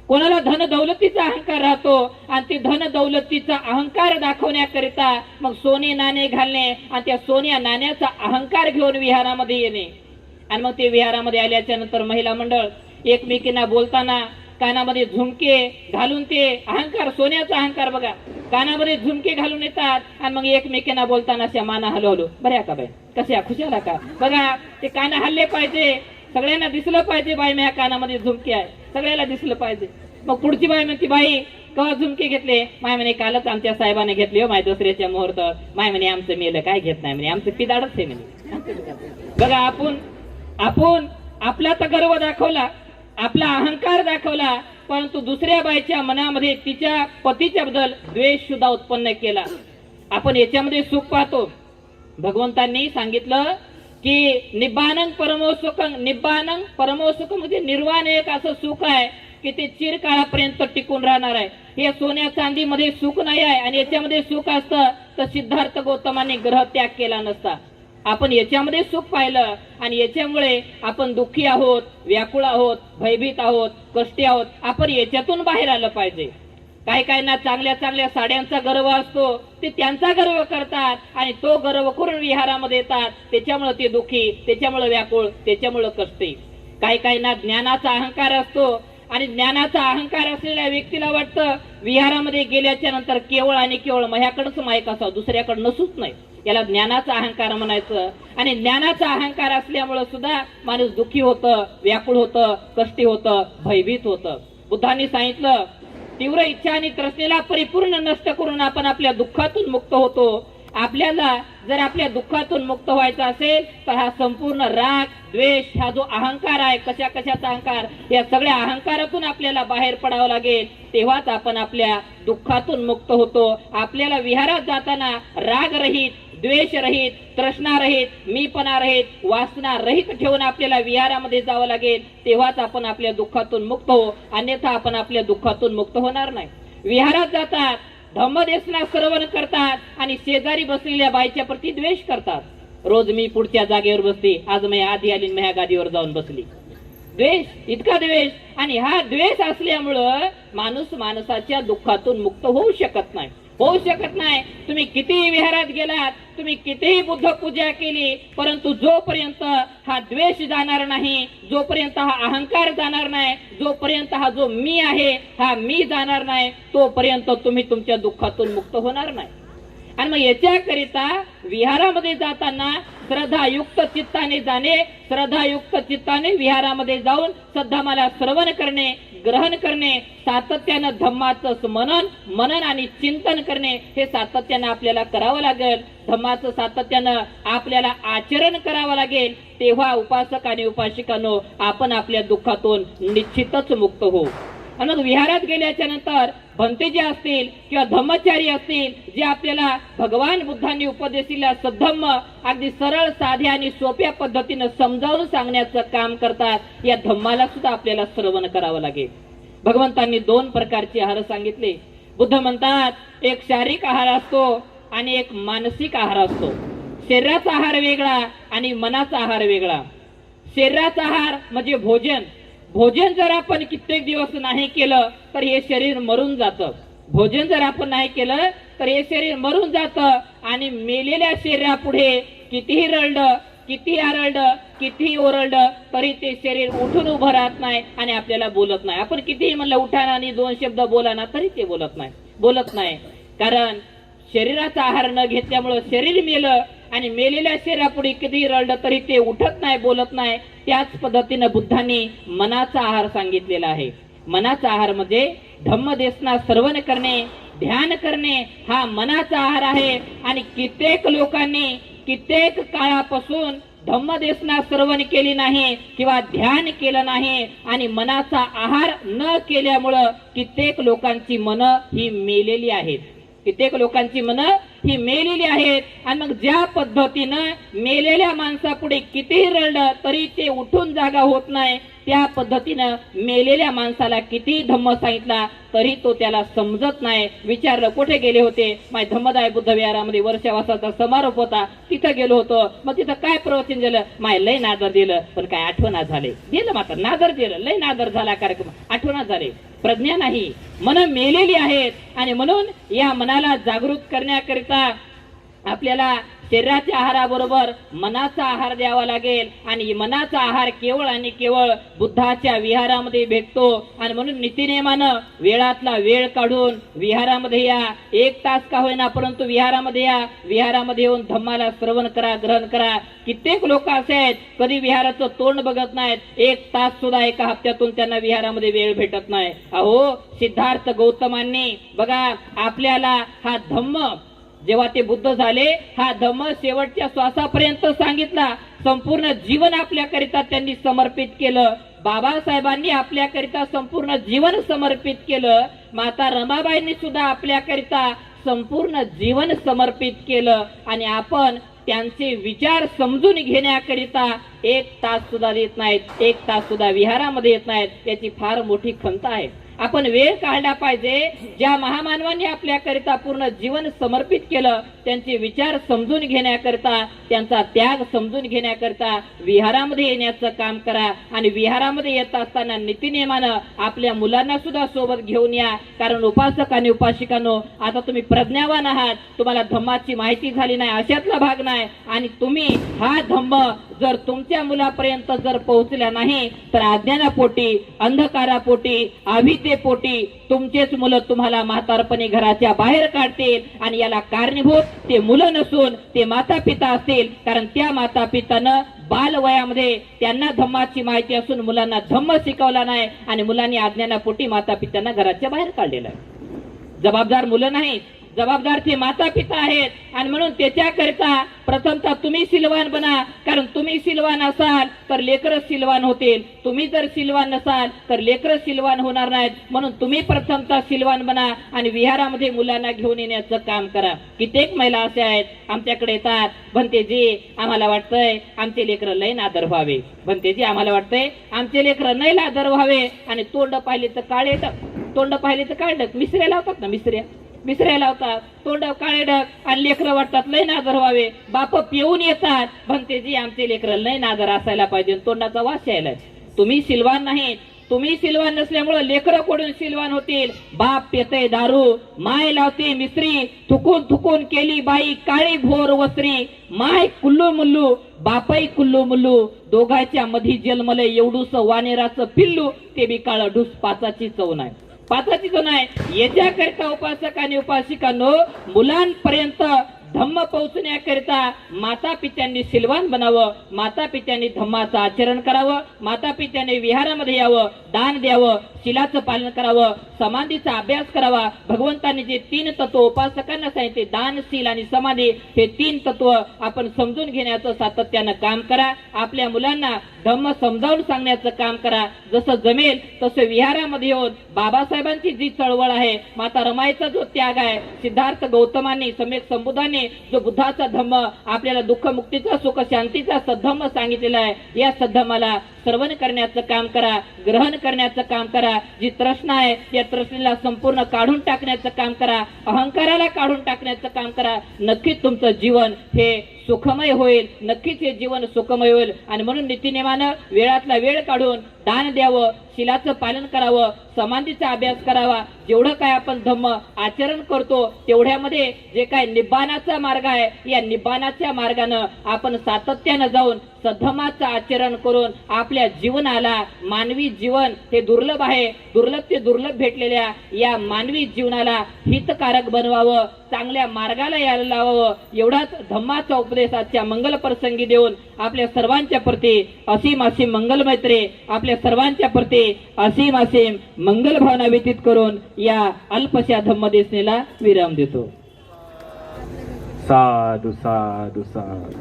कोणाला धन दौलतीचा अहंकार राहतो, आणि ते धन दौलतीचा अहंकार दाखवण्याकरिता मग सोने नाणे घालणे आणि त्या सोन्या नाण्याचा अहंकार घेऊन विहारामध्ये येणे. आणि मग ते विहारामध्ये आल्याच्या नंतर महिला मंडळ एकमेकींना बोलताना कानामध्ये झुमके घालून, ते अहंकार, सोन्याचा अहंकार बघा, कानामध्ये झुमके घालून येतात आणि मग एकमेकींना बोलताना अशा माना हलवलो, बऱ्या का बाई, कशा खुशाला का, बघा ते कान हल्ले पाहिजे, सगळ्यांना दिसलं पाहिजे बाई माझ्या कानामध्ये झुमके आहे, सगळ्याला दिसलं पाहिजे. मग पुढची बाई म्हणते बाई केव्हा झुमके घेतले, माय म्हणे कालच आमच्या साहेबाने घेतले हो, माय दुसऱ्याच्या मुहूर्त, माय म्हणे आमचं मेलं काय घेत नाही म्हणे, आमचं पिदाडच आहे म्हणे. बघा आपण आपला तर गर्व दाखवला, आपला अहंकार दाखवला, परंतु दुसऱ्या बाईच्या मनामध्ये तिच्या पतीच्या बद्दल द्वेष सुद्धा उत्पन्न केला. आपण याच्यामध्ये सुख पाहतो. भगवंतांनी सांगितलं की निब्बानं परमोसुखं, निब्बानं परमोसुखं म्हणजे निर्वाण एक असं सुख आहे की ते चिरकाळापर्यंत टिकून राहणार आहे. हे सोन्या चांदीमध्ये सुख नाही आहे, आणि याच्यामध्ये सुख असतं तर सिद्धार्थ गौतमाने ग्रह त्याग केला नसता. आपण याच्यामध्ये सुख पाहिलं आणि याच्यामुळे आपण दुःखी आहोत, व्याकुळ आहोत, भयभीत आहोत, कष्टी आहोत. आपण याच्यातून बाहेर आलं पाहिजे. काही काहींना चांगल्या चांगल्या साड्यांचा गर्व असतो, ते त्यांचा गर्व करतात आणि तो गर्व करून विहारामध्ये येतात, त्याच्यामुळे ते दुःखी, त्याच्यामुळे व्याकुळ, त्याच्यामुळे कष्टी. काही काहींना ज्ञानाचा अहंकार असतो आणि ज्ञानाचा अहंकार असलेल्या व्यक्तीला वाटतं विहारामध्ये गेल्याच्या नंतर केवळ आणि केवळ माझ्याकडेच माईक असावं, दुसऱ्याकडे नसूच नाही. याला ज्ञानाचा अहंकार म्हणायचं. आणि ज्ञानाचा अहंकार असल्यामुळे सुद्धा माणूस दुःखी होतं, व्याकुळ होतं, कष्टी होतं, भयभीत होतं. बुद्धांनी सांगितलं तीव्र इच्छा आणि तृष्णेला परिपूर्ण नष्ट करून आपण आपल्या दुःखातून मुक्त होतो. आपल्याला जर आपल्या दुःखातून मुक्त व्हायचं असेल तर हा संपूर्ण राग, द्वेष, हा जो अहंकार आहे, कशाचा अहंकार, या सगळ्या अहंकारातून आपल्याला बाहेर पडावं लागेल. तेव्हाच आपण आपल्या दुःखातून मुक्त होतो. आपल्याला विहारात जाताना राग रहित, द्वेष रहित, तृष्णा रहित, मीपणा रहित, वासना रहित ठेवून आपल्याला विहारामध्ये जावं लागेल. तेव्हाच आपण आपल्या दुःखातून मुक्त हो, अन्यथा आपण आपल्या दुःखातून मुक्त होणार नाही. विहारात जातात, धम्मदेसना श्रवण करतात आणि शेजारी बसलेल्या बाईच्या प्रती द्वेष करतात. रोज मी पुढच्या जागेवर बसते, आज मी आधी आली मी ह्या गादीवर जाऊन बसली. द्वेष, इतका द्वेष. आणि हा द्वेष असल्यामुळं माणूस माणसाच्या दुःखातून मुक्त होऊ शकत नाही. तुम्ही कितीही विहारात गेलात, तुम्ही कितीही बुद्ध पूजा केली, परंतु जोपर्यंत हा द्वेष जाणार नाही, जोपर्यंत हा अहंकार जाणार नाही, जोपर्यंत हा जो मी आहे हा मी जाणार नाही, तोपर्यंत तुम्ही तुमच्या दुःखातून मुक्त होणार नाही. आणि मग याच्याकरिता विहारामध्ये जाताना श्रद्धायुक्त चित्ताने जाणे, श्रद्धायुक्त चित्ताने विहारामध्ये जाऊन सद्धम्माला श्रवण करणे, ग्रहण करणे, सातत्यानं धम्माचं मनन आणि चिंतन करणे हे सातत्यानं आपल्याला करावं लागेल. धम्माचं सातत्यानं आपल्याला आचरण करावं लागेल. तेव्हा उपासक आणि उपासिकांनो आपण आपल्या दुःखातून निश्चितच मुक्त होऊ. आणि मग विहारात गेल्याच्या नंतर भंते जे असतील किंवा धम्मचारी असतील, जे आपल्याला भगवान बुद्धांनी उपदेशिला सद्धम्म अगदी सरळ, साध्या आणि सोप्या पद्धतीनं समजावून सांगण्याचं काम करतात, या धम्माला सुद्धा आपल्याला श्रवण करावं लागेल. भगवंतांनी 2 प्रकारचे आहार सांगितले. बुद्ध म्हणतात एक शारीरिक आहार असतो आणि एक मानसिक आहार असतो. शरीराचा आहार वेगळा आणि मनाचा आहार वेगळा. शरीराचा आहार म्हणजे भोजन जर आपण कित्येक दिवस नाही केलं तर हे शरीर मरून जातं. भोजन जर आपण नाही केलं तर हे शरीर मरून जातं. आणि मेलेल्या शरीरापुढे कितीही रडलं, कितीही आरडलं, कितीही ओरडलं तरी ते शरीर उठून उभं राहत नाही आणि आपल्याला बोलत नाही. आपण कितीही म्हणलं उठा ना आणि 2 शब्द बोला ना तरी ते बोलत नाही. कारण शरीराचा आहार न घेतल्यामुळं शरीर मेलं आणि मेलेल्या शरीरापुढे कितीही रडलं तरी ते उठत नाही, बोलत नाही. त्याच पद्धतीनं बुद्धांनी मनाचा आहार सांगितलेला आहे. मनाचा आहार म्हणजे धम्मदेसना श्रवण करणे, ध्यान करणे हा मनाचा आहार आहे. आणि कित्येक लोकांनी कित्येक काळापासून धम्मदेसना श्रवण केली नाही किंवा ध्यान केलं नाही आणि मनाचा आहार न केल्यामुळं कित्येक लोकांची मनं ही मेलेली आहेत. आणि मग ज्या पद्धतीनं मेलेल्या माणसापुढे कितीही रडलं तरी ते उठून जागा होत नाही, त्या पद्धतीनं मेलेल्या माणसाला कितीही धम्म सांगितला तरी तो त्याला समजत नाही. विचारलं कुठे गेले होते? माझ्या धम्मदाय बुद्ध विहारामध्ये वर्षावासाचा समारोप होता, तिथं गेलो होतो. मग तिथं काय प्रवचन झालं? माय लय नादर दिलं, पण काय आठवणा दिलं मात्र नादर दिलं, लय नादर झाला कार्यक्रम, आठवणा झाले. प्रज्ञा नाही, मन मेलेली आहेत. आणि म्हणून या मनाला जागृत करण्याकरिता आपल्याला शरीराच्या आहाराबरोबर मनाचा आहार द्यावा लागेल. आणि मनाचा आहार केवळ आणि केवळ बुद्धाच्या विहारामध्ये भेटतो. आणि म्हणून नीतिनियमानं वेळातला वेळ काढून विहारामध्ये या. 1 तास का होईना परंतु विहारामध्ये या. विहारामध्ये येऊन धम्माला श्रवण करा, ग्रहण करा. कित्येक लोक असे आहेत कधी विहाराचं तोंड बघत नाहीत. 1 तास सुद्धा एका हप्त्यातून त्यांना विहारामध्ये वेळ भेटत नाही. अहो सिद्धार्थ गौतमांनी बघा आपल्याला हा धम्म जेव्हा ते बुद्ध झाले, हा धम्म शेवटच्या श्वासापर्यंत सांगितला. संपूर्ण जीवन आपल्याकरिता त्यांनी समर्पित केलं. बाबासाहेबांनी आपल्याकरिता संपूर्ण जीवन समर्पित केलं. माता रमाबाईंनी सुद्धा आपल्याकरिता संपूर्ण जीवन समर्पित केलं. आणि आपण त्यांचे विचार समजून घेण्याकरिता 1 तास सुद्धा देत नाहीत, 1 तास सुद्धा विहारामध्ये येत नाहीत. याची फार मोठी खंत आहे. आपण वेळ काढला पाहिजे. ज्या महामानवांनी आपल्याकरिता पूर्ण जीवन समर्पित केलं त्यांचे विचार समजून घेण्याकरिता, त्यांचा त्याग समजून घेण्याकरिता विहारामध्ये येण्याचं काम करा. आणि विहारामध्ये येत असताना नीतिनियमानं आपल्या मुलांना सुद्धा सोबत घेऊन या. कारण उपासक आणि उपासिकांनो, आता तुम्ही प्रज्ञावान आहात, तुम्हाला धम्माची माहिती झाली नाही अशातला भाग नाही. आणि तुम्ही हा धम्म जर तुमच्या मुलापर्यंत जर पोहोचल्या नाही तर अज्ञानापोटी, अंधकारापोटी, अविद्येपोटी तुमचेच मुलं तुम्हाला म्हातारपणी घराच्या बाहेर काढतील आणि याला कारणीभूत ते मुलं नसून ते माता पिता असतील. कारण त्या माता पितानं बालवयामध्ये त्यांना धम्माची माहिती असून मुलांना धम्म शिकवला नाही आणि मुलांनी अज्ञानापोटी माता पित्यांना घराच्या बाहेर काढलेलं आहे. जबाबदार मुलं नाहीत, जबाबदार ते माता पिता आहेत आणि म्हणून त्याच्याकरिता प्रथमतः तुम्ही सिलवान बना. कारण तुम्ही सिलवान असाल तर लेकरं सिलवान होतील, तुम्ही जर सिलवान नसाल तर लेकरं सिलवान होणार नाहीत. म्हणून तुम्ही प्रथमतः सिलवान बना आणि विहारामध्ये मुलांना घेऊन येण्याचं काम करा. कित्येक महिला असे आहेत आमच्याकडे येतात, भंतेजी आम्हाला वाटतंय आमचे लेकरं लय नादर व्हावे, भंतेजी आम्हाला वाटतंय आमचे लेकरं लय नादर व्हावे. आणि तोंड पाहिले तर काळे डक, तोंड पाहिले तर काळे डक, मिसऱ्या लावतात ना, मिसऱ्या लावतात, तोंड काळे डक आणि लेकरं वाटतात लय नादर व्हावे. बाप पिऊन येतात, भंतेजी आमचे लेकरं लय नादर असायला पाहिजे, तोंडाचा वास यायलाय. तुम्ही सिलवान नाही, तुम्ही सिलवान नसल्यामुळे लेकरं कोडून सिलवान होतील. बाप पितय दारू, माय लावते मिसरी, थुकून थुकून केली बाई काळी घोर वस्त्री. माय कुल्लू मुल्लू, बापई कुल्लू मुल्लू, दोघांच्या मधी जन्मले एवढूस वानेराचं पिल्लू. ते बी काळ ढूस, पाचाची चव नाही, पाचाची चव नाही. याच्याकरिता उपासक आणि उपासिकांनो, मुलांपर्यंत धम्म पोहोचण्याकरिता माता पित्यांनी सिलवान बनावं, माता पित्यांनी धम्माचं आचरण करावं, माता पित्याने विहारामध्ये यावं, दान द्यावं, शिलाचं पालन करावं, समाधीचा अभ्यास करावा. भगवंतांनी जे 3 तत्व उपासकांना सांगितले, दान, शील आणि समाधी, हे 3 तत्व आपण समजून घेण्याचं सातत्यानं काम करा. आपल्या मुलांना धम्म समजावून सांगण्याचं काम करा. जसं जमेल तसं विहारामध्ये येऊन बाबासाहेबांची जी चळवळ आहे, माता रमाईचा जो त्याग आहे, सिद्धार्थ गौतमांनी, सम्यक संबुद्धांनी जो बुद्धाचा धम्म आपल्याला दुःख मुक्तीचा, सुख शांतीचा सद्धम्म सांगितलेला आहे, या सद्धम्माला श्रवण करण्याचं काम करा, ग्रहण करण्याचं काम करा. जी तृष्णा आहे त्या तृष्णेला संपूर्ण काढून टाकण्याचं काम करा, अहंकाराला काढून टाकण्याचं काम करा. नक्कीच तुमचं जीवन हे सुखमय होईल, नक्कीच हे जीवन सुखमय होईल. आणि म्हणून नीतिनियमानं वेळातला वेळ काढून दान द्यावं, शिलाचं पालन करावं, समाधीचा अभ्यास करावा. जेवढं काय आपण धम्म आचरण करतो तेवढ्यामध्ये जे काय निब्बाणाचा मार्ग आहे, या निब्बाणाच्या मार्गानं आपण सातत्यानं जाऊन सद्धमाचं आचरण करून आपल्या जीवनाला, मानवी जीवन हे दुर्लभ आहे, दुर्लभ ते दुर्लभ भेटलेल्या या मानवी जीवनाला हितकारक बनवावं, चांगल्या मार्गाला यायला लावावं. एवढाच धम्माचा उपदेश आजच्या मंगल प्रसंगी देऊन आपल्या सर्वांच्या प्रती असीम असीम मंगल मैत्री, आपल्या सर्वांच्या प्रती असीम असीम मंगल भावना व्यतीत करून या अल्पशा धम्मदेशनेला विराम देतो. साधू साधू साधू.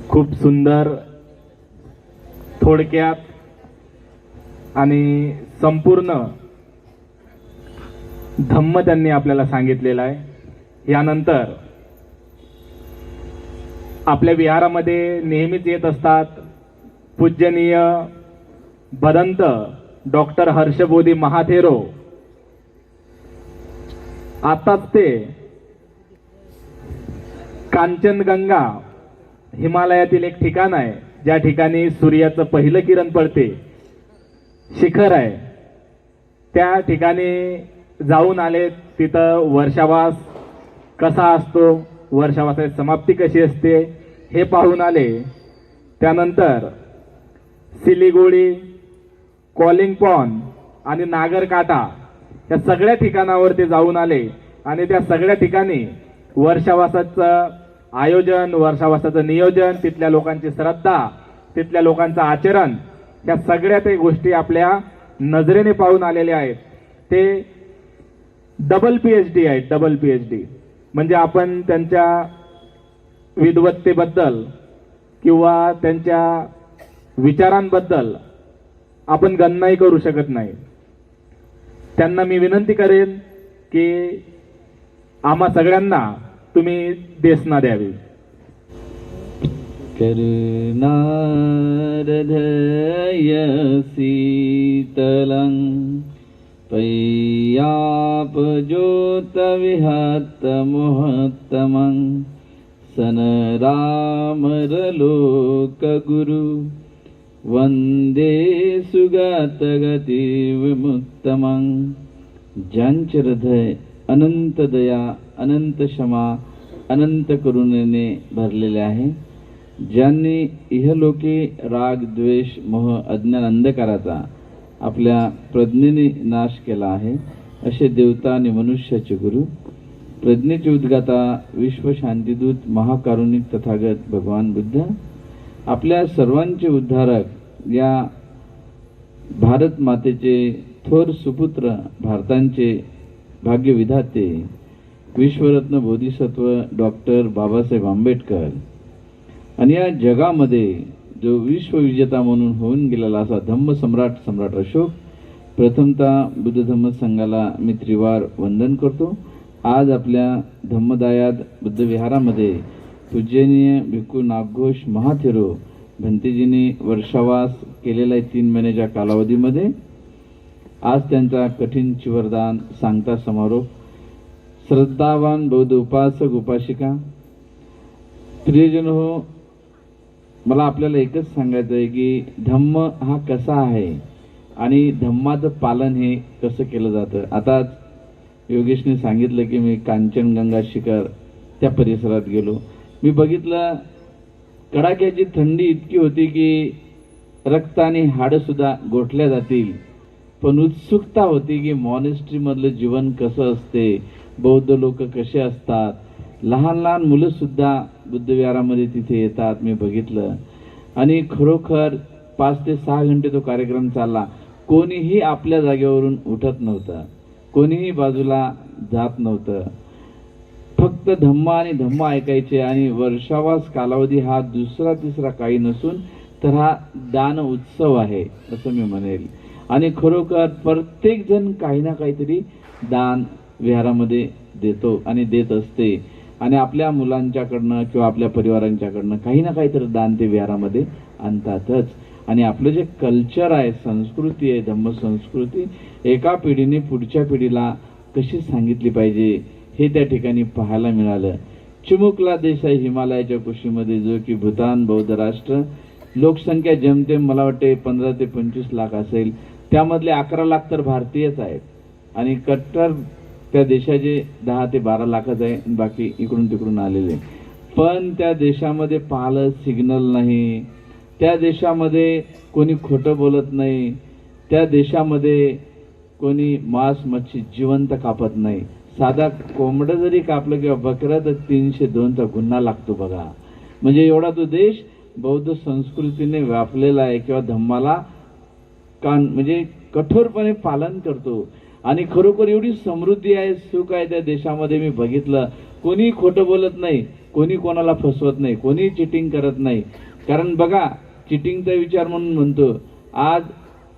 खूप सुंदर, थोडक्यात आणि संपूर्ण धम्म त्यांनी आपल्याला सांगितलेला आहे. यानंतर आपल्या विहारामध्ये नेहमीच येत असतात पूज्यनीय भदंत डॉक्टर हर्षबोधी महाथेरो. आताच ते कांचनगंगा हिमालयातील एक ठिकाण आहे, ज्या ठिकाणी सूर्याचं पहिलं किरण पडते, शिखर आहे, त्या ठिकाणी जाऊन आले. तिथं वर्षावास कसा असतो, वर्षावासाची समाप्ती कशी असते हे पाहून आले. त्यानंतर सिलिगुडी, कॉलिंगपॉन आणि नागरकाटा या सगळ्या ठिकाणावर ते जाऊन आले आणि त्या सगळ्या ठिकाणी वर्षावासाचं आयोजन, वर्षावासाचं नियोजन, तिथल्या लोकांची श्रद्धा, तिथल्या लोकांचं आचरण, या सगळ्या ते गोष्टी आपल्या नजरेने पाहून आलेले आहेत. ते डबल PhD आहेत, डबल PhD. म्हणजे आपण त्यांच्या विद्वत्तेबद्दल किंवा त्यांच्या विचारांबद्दल आपण गणनाही करू शकत नाही. त्यांना मी विनंती करेन की आम्हा सगळ्यांना तुम्ही देशना द्यावी. करुणार्धय शीतलं पय्यापज्योतविहतमुहत्तमं सनरामरलोकगुरु वंदे सुगतगतिविमुत्तमं. ज्यांचे हृदय अनंत दया, अनंत क्षमा, अनंत करुणेने भरलेले आहे ज्यांनी इहलोकी राग द्वेष मोह अज्ञान अंधकाराचा आपल्या प्रज्ञेने नाश केला आहे, असे देवता आणि मनुष्याचे गुरु, प्रज्ञेचे उद्गाता, विश्व शांतीदूत, महाकारुणिक तथागत भगवान बुद्ध, आपल्या सर्वांचे उद्धारक, या भारत मातेचे थोर सुपुत्र, भारतांचे भाग्यविधाते, विश्वरत्न बोधिसत्व डॉक्टर बाबासाहेब आंबेडकर, आणि या जगामध्ये जो विश्वविजेता म्हणून होऊन गेलेला असा सम्राट अशोक, प्रथमतः बुद्ध धम्म संघाला मी त्रिवार वंदन करतो. आज आपल्या धम्मदायाद बुद्ध विहारामध्ये पूजनीय भिक्खू नागघोष महाथेरो भंतेजींनी वर्षावास केलेला आहे 3 महिन्याच्या कालावधीमध्ये. आज त्यांचा कठीण चिवरदान सांगता समारोप. श्रद्धावान बौद्ध उपासक उपासिका, प्रियजन हो, मला आपल्याला एकच सांगायचं आहे की धम्म हा कसा आहे आणि धम्माचं पालन हे कसं केलं जातं. आता योगेशने सांगितलं की मी कांचनगंगा शिखर त्या परिसरात गेलो. मी बघितलं कडाक्याची थंडी इतकी होती की रक्त आणि हाडं सुद्धा गोठल्या जातील, पण उत्सुकता होती की मॉनेस्ट्री मधलं जीवन कसं असते, बौद्ध लोक कसे असतात, लहान लहान मुलं सुद्धा बुद्ध विहारामध्ये तिथे येतात. मी बघितलं आणि खरोखर 5 ते 6 घंटे तो कार्यक्रम चालला. कोणीही आपल्या जागेवरून उठत नव्हतं, कोणीही बाजूला जात नव्हतं, फक्त धम्म आणि धम्म ऐकायचे. आणि वर्षावास कालावधी हा दुसरा तिसरा काही नसून तर हा दान उत्सव आहे असं मी म्हणेल. आणि खरोखर प्रत्येक जण काही ना काहीतरी दान विहारामध्ये देतो आणि देत असते, आणि आपल्या मुलांच्याकडनं किंवा आपल्या परिवारांच्याकडनं काही ना काहीतरी दान ते विहारामध्ये आणतातच. आणि आपलं जे कल्चर आहे, संस्कृती आहे, धम्म संस्कृती एका पिढीने पुढच्या पिढीला कशी सांगितली पाहिजे हे त्या ठिकाणी पाहायला मिळालं. चिमुकला देश आहे हिमालयाच्या कुशीमध्ये, जो की भूतान बौद्ध राष्ट्र, लोकसंख्या जेमतेम मला वाटते 15 ते 25 लाख असेल, त्यामधले 11 लाख तर भारतीयच आहेत, आणि कट्टर त्या देशाचे 10 ते 12 लाखच आहे, बाकी इकडून तिकडून आलेले. पण त्या देशामध्ये पाहिलं सिग्नल नाही, त्या देशामध्ये कोणी खोटं बोलत नाही, त्या देशामध्ये कोणी मांस मच्छी जिवंत कापत नाही. साधा कोंबडं जरी कापलं किंवा बकरं तर 302चा गुन्हा लागतो बघा. म्हणजे एवढा तो देश बौद्ध संस्कृतीने व्यापलेला आहे किंवा धम्माला म्हणजे कठोरपणे पालन करतो. आणि खरोखर एवढी समृद्धी आहे, सुख आहे त्या देशामध्ये. मी बघितलं कोणी खोटं बोलत नाही, कोणी कोणाला फसवत नाही, कोणी चिटिंग करत नाही. कारण बघा, चिटिंगचा विचार म्हणून म्हणतो, आज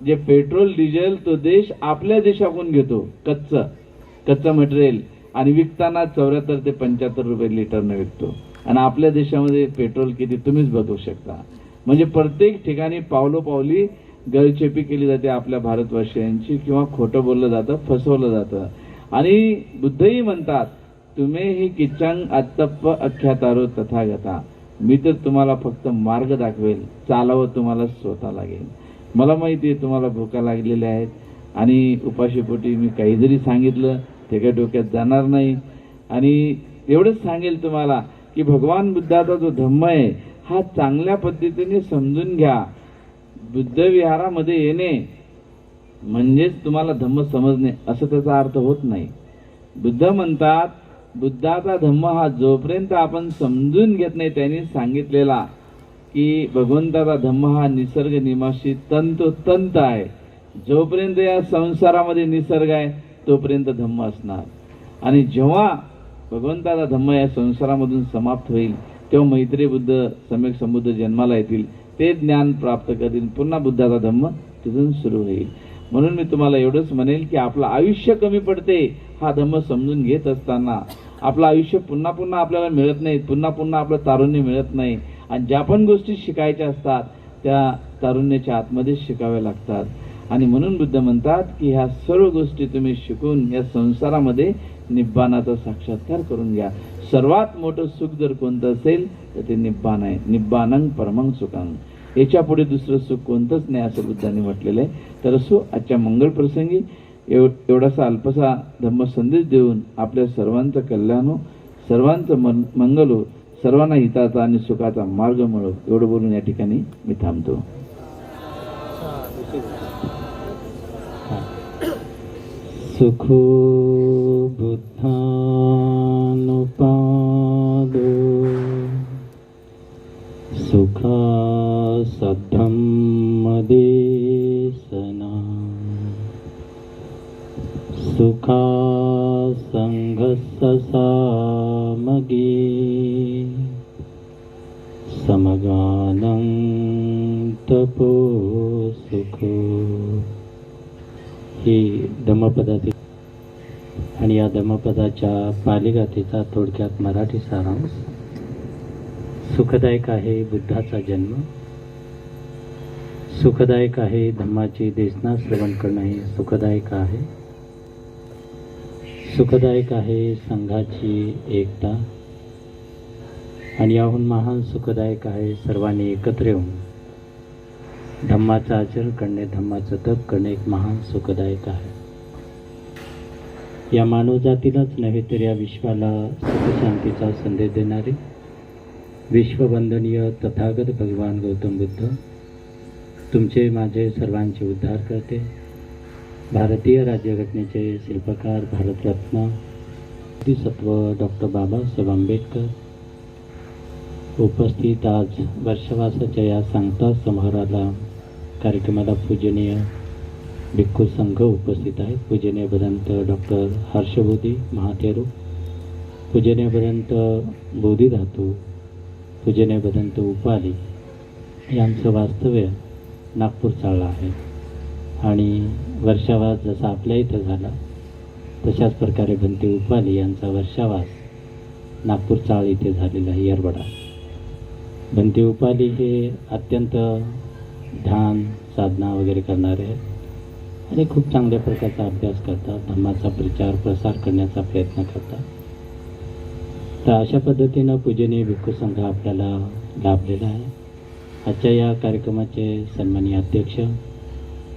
जे पेट्रोल डिझेल तो देश आपल्या देशाकडून घेतो, कच्चं मटेरियल, आणि विकताना 74 ते 75 रुपये लिटरनं विकतो. आणि आपल्या देशामध्ये पेट्रोल किती तुम्हीच बघू शकता. म्हणजे प्रत्येक ठिकाणी पावलोपावली गळचेपी केली जाते आपल्या भारतवासियांची, किंवा खोटं बोललं जातं, फसवलं जातं. आणि बुद्धही म्हणतात, तुम्ही ही किच्चांग अत्तप्प अख्यातारो तथागता, मी तर तुम्हाला फक्त मार्ग दाखवेल, चालावं तुम्हाला स्वतः लागेल. मला माहिती आहे तुम्हाला भुका लागलेल्या आहेत, आणि उपाशीपोटी मी काही जरी सांगितलं ते काही डोक्यात जाणार नाही. आणि एवढंच सांगेल तुम्हाला की भगवान बुद्धाचा जो धम्म आहे हा चांगल्या पद्धतीने समजून घ्या. बुद्ध विहारामध्ये येणे म्हणजेच तुम्हाला धम्म समजणे असं त्याचा अर्थ होत नाही. बुद्ध म्हणतात, बुद्धाचा धम्म हा जोपर्यंत आपण समजून घेत नाही, त्यांनी सांगितलेला की भगवंताचा धम्म हा निसर्ग नियमाशी तंतोतंत आहे. जोपर्यंत या संसारामध्ये निसर्ग आहे तोपर्यंत धम्म असणार, आणि जेव्हा भगवंताचा धम्म या संसारामधून समाप्त होईल तेव्हा मैत्रेय बुद्ध सम्यक संबुद्ध जन्माला येतील, ते ज्ञान प्राप्त करतील, पुन्हा बुद्धाचा धम्म तिथून सुरू होईल. म्हणून मी तुम्हाला एवढंच म्हणेल की आपलं आयुष्य कमी पडते हा धम्म समजून घेत असताना. आपलं आयुष्य पुन्हा पुन्हा आपल्याला मिळत नाही, पुन्हा पुन्हा आपलं तारुण्य मिळत नाही, आणि ज्या पण गोष्टी शिकायच्या असतात त्या तारुण्याच्या आतमध्ये शिकाव्या लागतात. आणि म्हणून बुद्ध म्हणतात की ह्या सर्व गोष्टी तुम्ही शिकून या संसारामध्ये निब्बानाचा साक्षात्कार करून घ्या. सर्वात मोठं सुख जर कोणतं असेल तर ते निब्बान आहे. निब्बानं परमं सुखं, याच्या पुढे दुसरं सुख कोणतंच नाही असं बुद्धांनी म्हटलेलं आहे. तर असो, आजच्या मंगल प्रसंगी एवढासा अल्पसा धम्म संदेश देऊन आपल्या सर्वांचं कल्याण हो, सर्वांचं मंगल हो, सर्वांना हिताचा आणि सुखाचा मार्ग मिळो एवढं बोलून या ठिकाणी मी थांबतो. सुखो बुद्धानुपादो सुखा सद्धम्मदेशना सुखा संघस्स सामगे समगानं तपो सुखो. ही धम्मपदाची आणि या धम्मपदाच्या पालीगाथेचा थोडक्यात मराठी सारांश. सुखदायक आहे बुद्धाचा जन्म, सुखदायक आहे धम्माची देशना श्रवण करणे हे सुखदायक आहे, सुखदायक आहे संघाची एकता, आणि याहून महान सुखदायक आहे सर्वांनी एकत्र येऊन धम्माचं आचरण करणे, धम्माचं तप करणे एक महान सुखदायक आहे. या मानवजातीलाच नव्हे तर या विश्वाला सुखशांतीचा संदेश देणारे विश्ववंदनीय तथागत भगवान गौतम बुद्ध तुमचे माझे सर्वांचे उद्धार करते, भारतीय राज्यघटनेचे शिल्पकार भारतरत्न सत्व डॉक्टर बाबासाहेब आंबेडकर उपस्थित आज वर्षवासाच्या या सांगता समारोहाला कार्यक्रमाला पूजनीय भिक्खू संघ उपस्थित आहेत. पूजनीय भदंत डॉक्टर हर्षबोधी महातेरू, पूजनीय भदंत बोधिधातू, पूजनीय भदंत उपाली यांचं वास्तव्य नागपूर चाललं आहे. आणि वर्षावास जसा आपल्या इथं झाला तशाच प्रकारे भंते उपाली यांचा वर्षावास नागपूर चाळ इथे झालेला आहे येरवडा. भंते उपाली हे अत्यंत ध्यान साधना वगैरे करणारे आहेत आणि खूप चांगल्या प्रकारचा अभ्यास करतात, धम्माचा प्रचार प्रसार करण्याचा प्रयत्न करतात. तर अशा पद्धतीनं पूजनीय भिक्खू संघ आपल्याला लाभलेला आहे. आजच्या या कार्यक्रमाचे सन्माननीय अध्यक्ष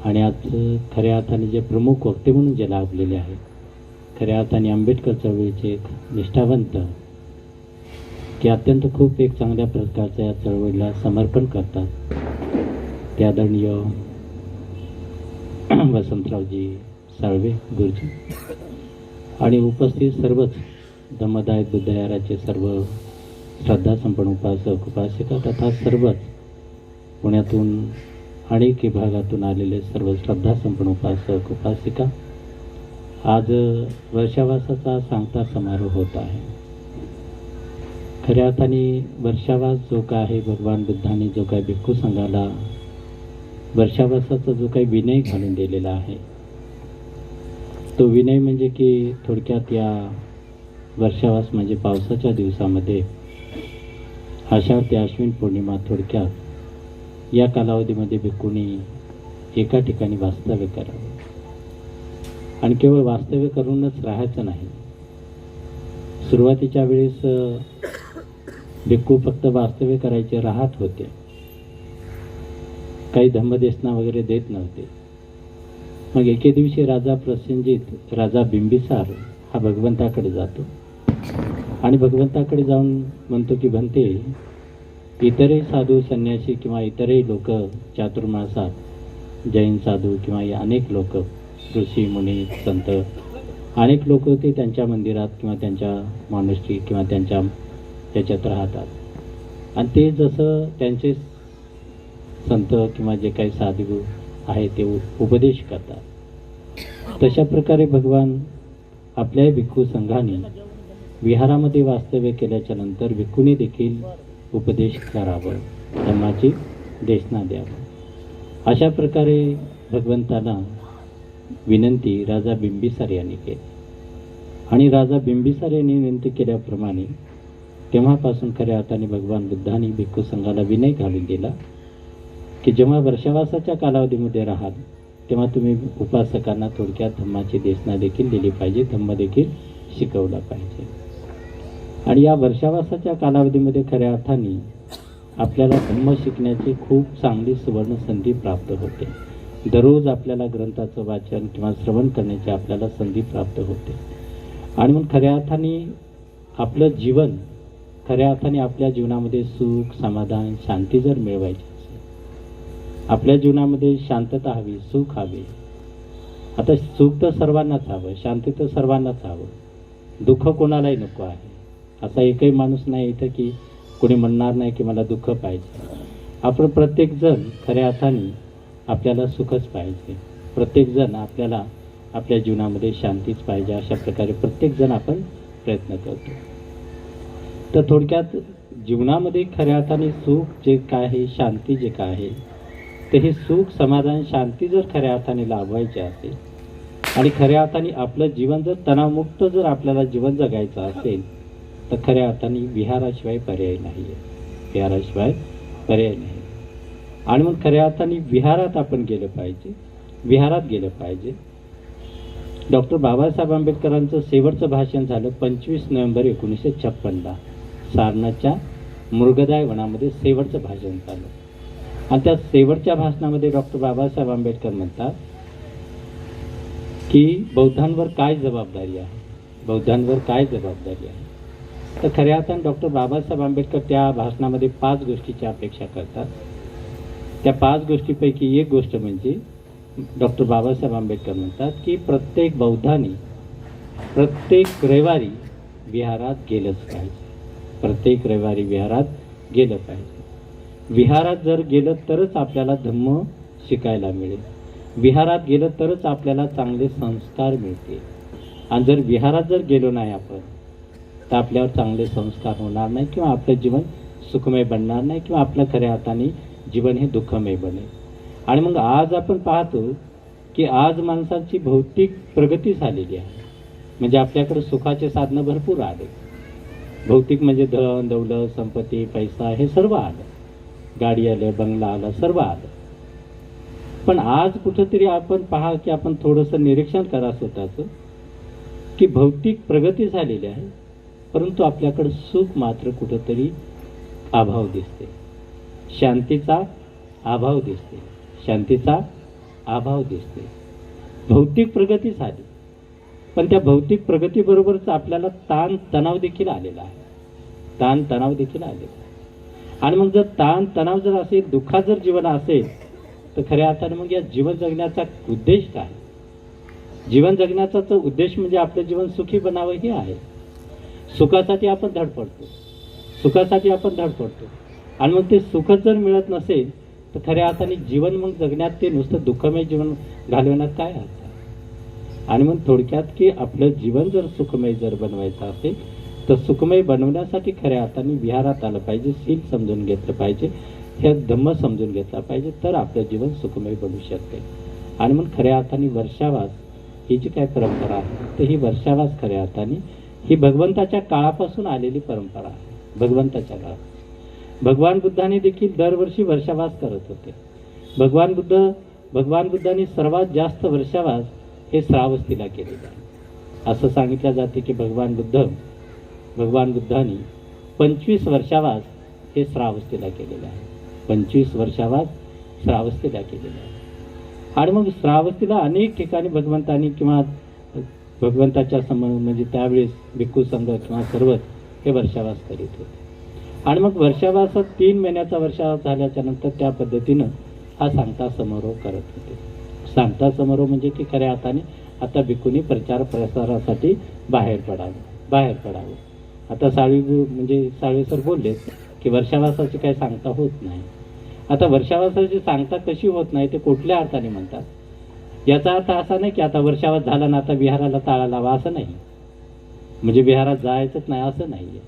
आणि आज खऱ्या अर्थाने जे प्रमुख वक्ते म्हणून जे लाभलेले आहेत, खऱ्या अर्थाने आंबेडकर चळवळीचे एक निष्ठावंत की अत्यंत खूप एक चांगल्या प्रकारच्या या चळवळीला समर्पण करतात, ते आदरणीय वसंतरावजी साळवे गुरुजी आणि उपस्थित सर्वच धम्मदायक बुद्धयाराचे सर्व श्रद्धासंपन्न उपासक उपासिका तथा सर्वच पुण्यातून अनेक विभागातून आलेले सर्व श्रद्धासंपन्न उपासक उपासिका. आज वर्षावासाचा सांगता समारोह होत आहे. खऱ्या अर्थाने वर्षावास जो काय आहे, भगवान बुद्धांनी जो काय भिक्खू संघाला वर्षावासाचा जो काही विनय घालून दिलेला आहे, तो विनय म्हणजे की थोडक्यात या वर्षावास म्हणजे पावसाच्या दिवसामध्ये आषाढ ते अश्विन पौर्णिमा थोडक्यात या कालावधीमध्ये भिक्खूंनी एका ठिकाणी वास्तव्य करावं आणि केवळ वास्तव्य करूनच राहायचं नाही. सुरुवातीच्या वेळेस भिक्खू फक्त वास्तव्य करायचे राहत होते, काही धम्मदेशना वगैरे देत नव्हते. मग एके दिवशी राजा प्रसेनजित राजा बिंबिसार हा भगवंताकडे जातो आणि भगवंताकडे जाऊन म्हणतो की भंते, इतरही साधू संन्यासी किंवा इतरही लोक चातुर्मासात जैन साधू किंवा अनेक लोक ऋषी मुनी संत अनेक लोक होते त्यांच्या मंदिरात किंवा त्यांच्या मॉनेस्ट्री किंवा त्यांच्या त्याच्यात राहतात आणि ते जसं त्यांचे संत किंवा जे काही साधू आहे ते उपदेश करतात, तशा प्रकारे भगवान आपल्या भिक्खू संघाने विहारामध्ये वास्तव्य केल्याच्या नंतर भिक्खूने देखील उपदेश करावं, धम्माची देशना द्यावं. अशा प्रकारे भगवंताला विनंती राजा बिंबिसार यांनी केली आणि राजा बिंबिसार यांनी विनंती केल्याप्रमाणे तेव्हापासून खऱ्या अर्थाने भगवान बुद्धांनी भिक्खू संघाला विनय घालून दिला की जेव्हा वर्षावासाच्या कालावधीमध्ये राहाल तेव्हा तुम्ही उपासकांना थोडक्यात धम्माची देशना देखील दिली पाहिजे, धम्म देखील शिकवला पाहिजे. आणि या वर्षावासाच्या कालावधीमध्ये खऱ्या अर्थाने आपल्याला धम्म शिकण्याची खूप चांगली सुवर्ण संधी प्राप्त होते. दररोज आपल्याला ग्रंथाचं वाचन किंवा श्रवण करण्याची आपल्याला संधी प्राप्त होते आणि मग खऱ्या अर्थाने आपलं जीवन खऱ्या अर्थाने आपल्या जीवनामध्ये सुख, समाधान, शांती जर मिळवायची असेल, आपल्या जीवनामध्ये शांतता हवी, सुख हवे. आता सुख तर सर्वांनाच हवं, शांती तर सर्वांनाच हवं, दुःख कोणालाही नको आहे. असा एकही माणूस नाही इथं की कोणी म्हणणार नाही की मला दुःख पाहिजे. आपण प्रत्येकजण खऱ्या अर्थाने आपल्याला सुखच पाहिजे. प्रत्येकजण आपल्याला आपल्या जीवनामध्ये शांतीच पाहिजे, अशा प्रकारे प्रत्येकजण आपण प्रयत्न करतो. तर थोडक्यात जीवनामध्ये खऱ्या अर्थाने सुख जे काय आहे, शांती जे काय आहे, तर हे सुख, समाधान, शांती जर खऱ्या अर्थाने लाभवायचे असेल आणि खऱ्या अर्थाने आपलं जीवन जर तणावमुक्त जर आपल्याला जीवन जगायचं असेल, तर खऱ्या अर्थाने विहाराशिवाय पर्याय नाही आहे. विहाराशिवाय पर्याय नाही. आणि मग खऱ्या अर्थाने विहारात आपण गेलं पाहिजे, विहारात गेलं पाहिजे. डॉक्टर बाबासाहेब आंबेडकरांचं शेवटचं भाषण झालं 25 नोव्हेंबर 1956ला सारनाथच्या मृगदाय वनामध्ये शेवटचं भाषण झालं. आणि त्या शेवटच्या भाषणामध्ये डॉक्टर बाबासाहेब आंबेडकर म्हणतात की बौद्धांवर काय जबाबदारी आहे, बौद्धांवर काय जबाबदारी आहे. तर खऱ्या अर्थाने डॉक्टर बाबासाहेब आंबेडकर त्या भाषणामध्ये 5 गोष्टीची अपेक्षा करतात. त्या 5 गोष्टीपैकी एक गोष्ट म्हणजे डॉक्टर बाबासाहेब आंबेडकर म्हणतात की प्रत्येक बौद्धांनी प्रत्येक रविवारी विहारात गेलंच पाहिजे. प्रत्येक रविवारी विहारात गेलं पाहिजे. विहारात जर गेलं तरच आपल्याला धम्म शिकायला मिळेल. विहारात गेलं तरच आपल्याला चांगले संस्कार मिळतील. आणि जर विहारात जर गेलो नाही आपण, तर आपल्यावर चांगले संस्कार होणार नाही किंवा आपलं जीवन सुखमय बनणार नाही किंवा आपल्या खऱ्या अर्थाने जीवन हे दुःखमय बनेल. आणि मग आज आपण पाहतो की आज माणसाची भौतिक प्रगती झालेली आहे. म्हणजे आपल्याकडे सुखाचे साधनं भरपूर आले. भौतिक म्हणजे धन, दौलत, संपत्ती, पैसा हे सर्व आलं. गाडी आलं, बंगला आला, सर्व आलं. पण आज कुठंतरी आपण पहा की आपण थोडंसं निरीक्षण करा स्वतःचं की भौतिक प्रगती झालेली आहे, परंतु आपल्याकडे सुख मात्र कुठंतरी अभाव दिसते. शांतीचा अभाव दिसते. शांतीचा अभाव दिसते. भौतिक प्रगती झाली, पण त्या भौतिक प्रगतीबरोबरच आपल्याला ताण तणाव देखील आलेला आहे. ताण तणाव देखील आलेला आहे. आणि मग जर ताण तणाव जर असेल, दुःखात जर जीवन असेल, तर खऱ्या अर्थाने मग या जीवन जगण्याचा उद्देश काय? जीवन जगण्याचा तो उद्देश म्हणजे आपलं जीवन सुखी बनावं हे आहे. सुखासाठी आपण धडपडतो, सुखासाठी आपण धडपडतो. आणि मग ते सुख जर मिळत नसेल, तर खऱ्या अर्थाने जीवन मग जगण्यात ते नुसतं दुःखमय जीवन घालवण्यात काय अर्थ आहे? आणि मग थोडक्यात की आपलं जीवन जर सुखमय जर बनवायचं असेल, तर सुखमय बनवण्यासाठी खऱ्या अर्थाने विहारात आलं पाहिजे, शील समजून घेतलं पाहिजे, हे धम्म समजून घेतला पाहिजे, तर आपलं जीवन सुखमय बनू शकते. आणि मग खऱ्या अर्थाने वर्षावास ही जी काय परंपरा आहे, तर ही वर्षावास खऱ्या अर्थाने ही भगवंताच्या काळापासून आलेली परंपरा आहे. भगवंताच्या काळात भगवान बुद्धाने देखील दरवर्षी वर्षावास करत होते. भगवान बुद्धांनी सर्वात जास्त वर्षावास हे श्रावस्तीला केलेले आहे. असं सांगितलं जाते की भगवान बुद्धांनी 25 वर्षावास हे श्रावस्तीला केलेले आहे. 25 वर्षावास श्रावस्तीला केलेले आहे. आणि मग श्रावस्तीला अनेक ठिकाणी भगवंतांनी किंवा भगवंताच्या म्हणजे त्यावेळेस भिक्खू संघ किंवा सर्वच हे वर्षावास करीत होते. आणि मग वर्षावासात 3 महिन्याचा वर्षावास झाल्याच्या नंतर त्या पद्धतीनं हा सांगता समारोह करत होते. सांगता समारोह म्हणजे की खऱ्या अर्थाने आता भिक्खूंनी प्रचार प्रसारासाठी बाहेर पडावं. आता साळवे सर बोलले की वर्षावासाची काही सांगता होत नाही. आता वर्षावासाची सांगता कशी होत नाही ते कुठल्या अर्थाने म्हणतात? याचा अर्थ असा नाही की आता वर्षावास झाला ना आता विहाराला ताळा लावा, असं नाही. म्हणजे विहारात जायचंच नाही असं नाही आहे.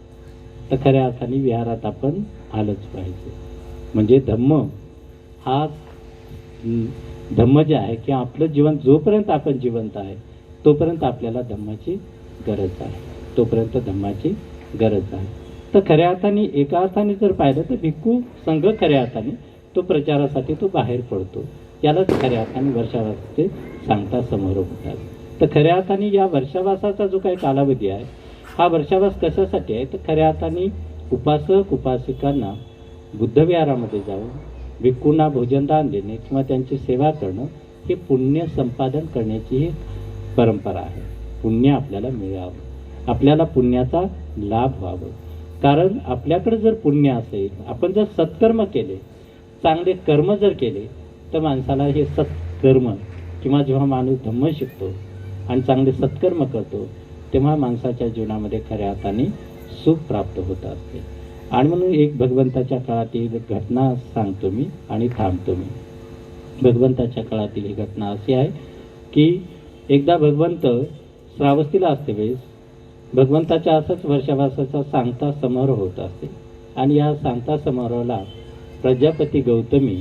तर खऱ्या अर्थाने विहारात आपण आलंच पाहिजे. म्हणजे धम्म जे आहे की आपलं जीवन जोपर्यंत आपण जिवंत आहे तोपर्यंत आपल्याला धम्माची गरज आहे, तोपर्यंत धम्माची गरज आहे. तर खऱ्या अर्थाने एका अर्थाने जर पाहिलं तर भिक्खू संघ खऱ्या अर्थाने तो प्रचारासाठी तो बाहेर पडतो. यालाच खऱ्या अर्थाने वर्षावासाचे सांगता समारोह होतात. तर खऱ्या अर्थाने या वर्षावासाचा जो काही कालावधी आहे हा वर्षावास कशासाठी आहे? तर खऱ्या अर्थाने उपासक उपासिकांना बुद्धविहारामध्ये जाऊन भिक्खूंना भोजनदान देणे किंवा त्यांची सेवा करणं हे पुण्य संपादन करण्याची ही परंपरा आहे. पुण्य आपल्याला मिळावं, आपल्याला पुण्याचा लाभ व्हावं. कारण आपल्याकडे जर पुण्य असेल, आपण जर सत्कर्म केले, चांगले कर्म जर केले, तर माणसाला हे सत्कर्म किंवा जेव्हा माणूस धम्म शिकतो आणि चांगले सत्कर्म करतो, तेव्हा माणसाच्या जीवनामध्ये खऱ्या अर्थाने सुख प्राप्त होत असते. आणि म्हणून एक भगवंताच्या काळातील घटना सांगतो मी आणि थांबतो मी. भगवंताच्या काळातील ही घटना अशी आहे की एकदा भगवंत श्रावस्तीला असते वेळेस भगवंताच्या असंच वर्षावासाचा सांगता समारोह होत असते. आणि या सांगता समारोहाला प्रजापती गौतमी,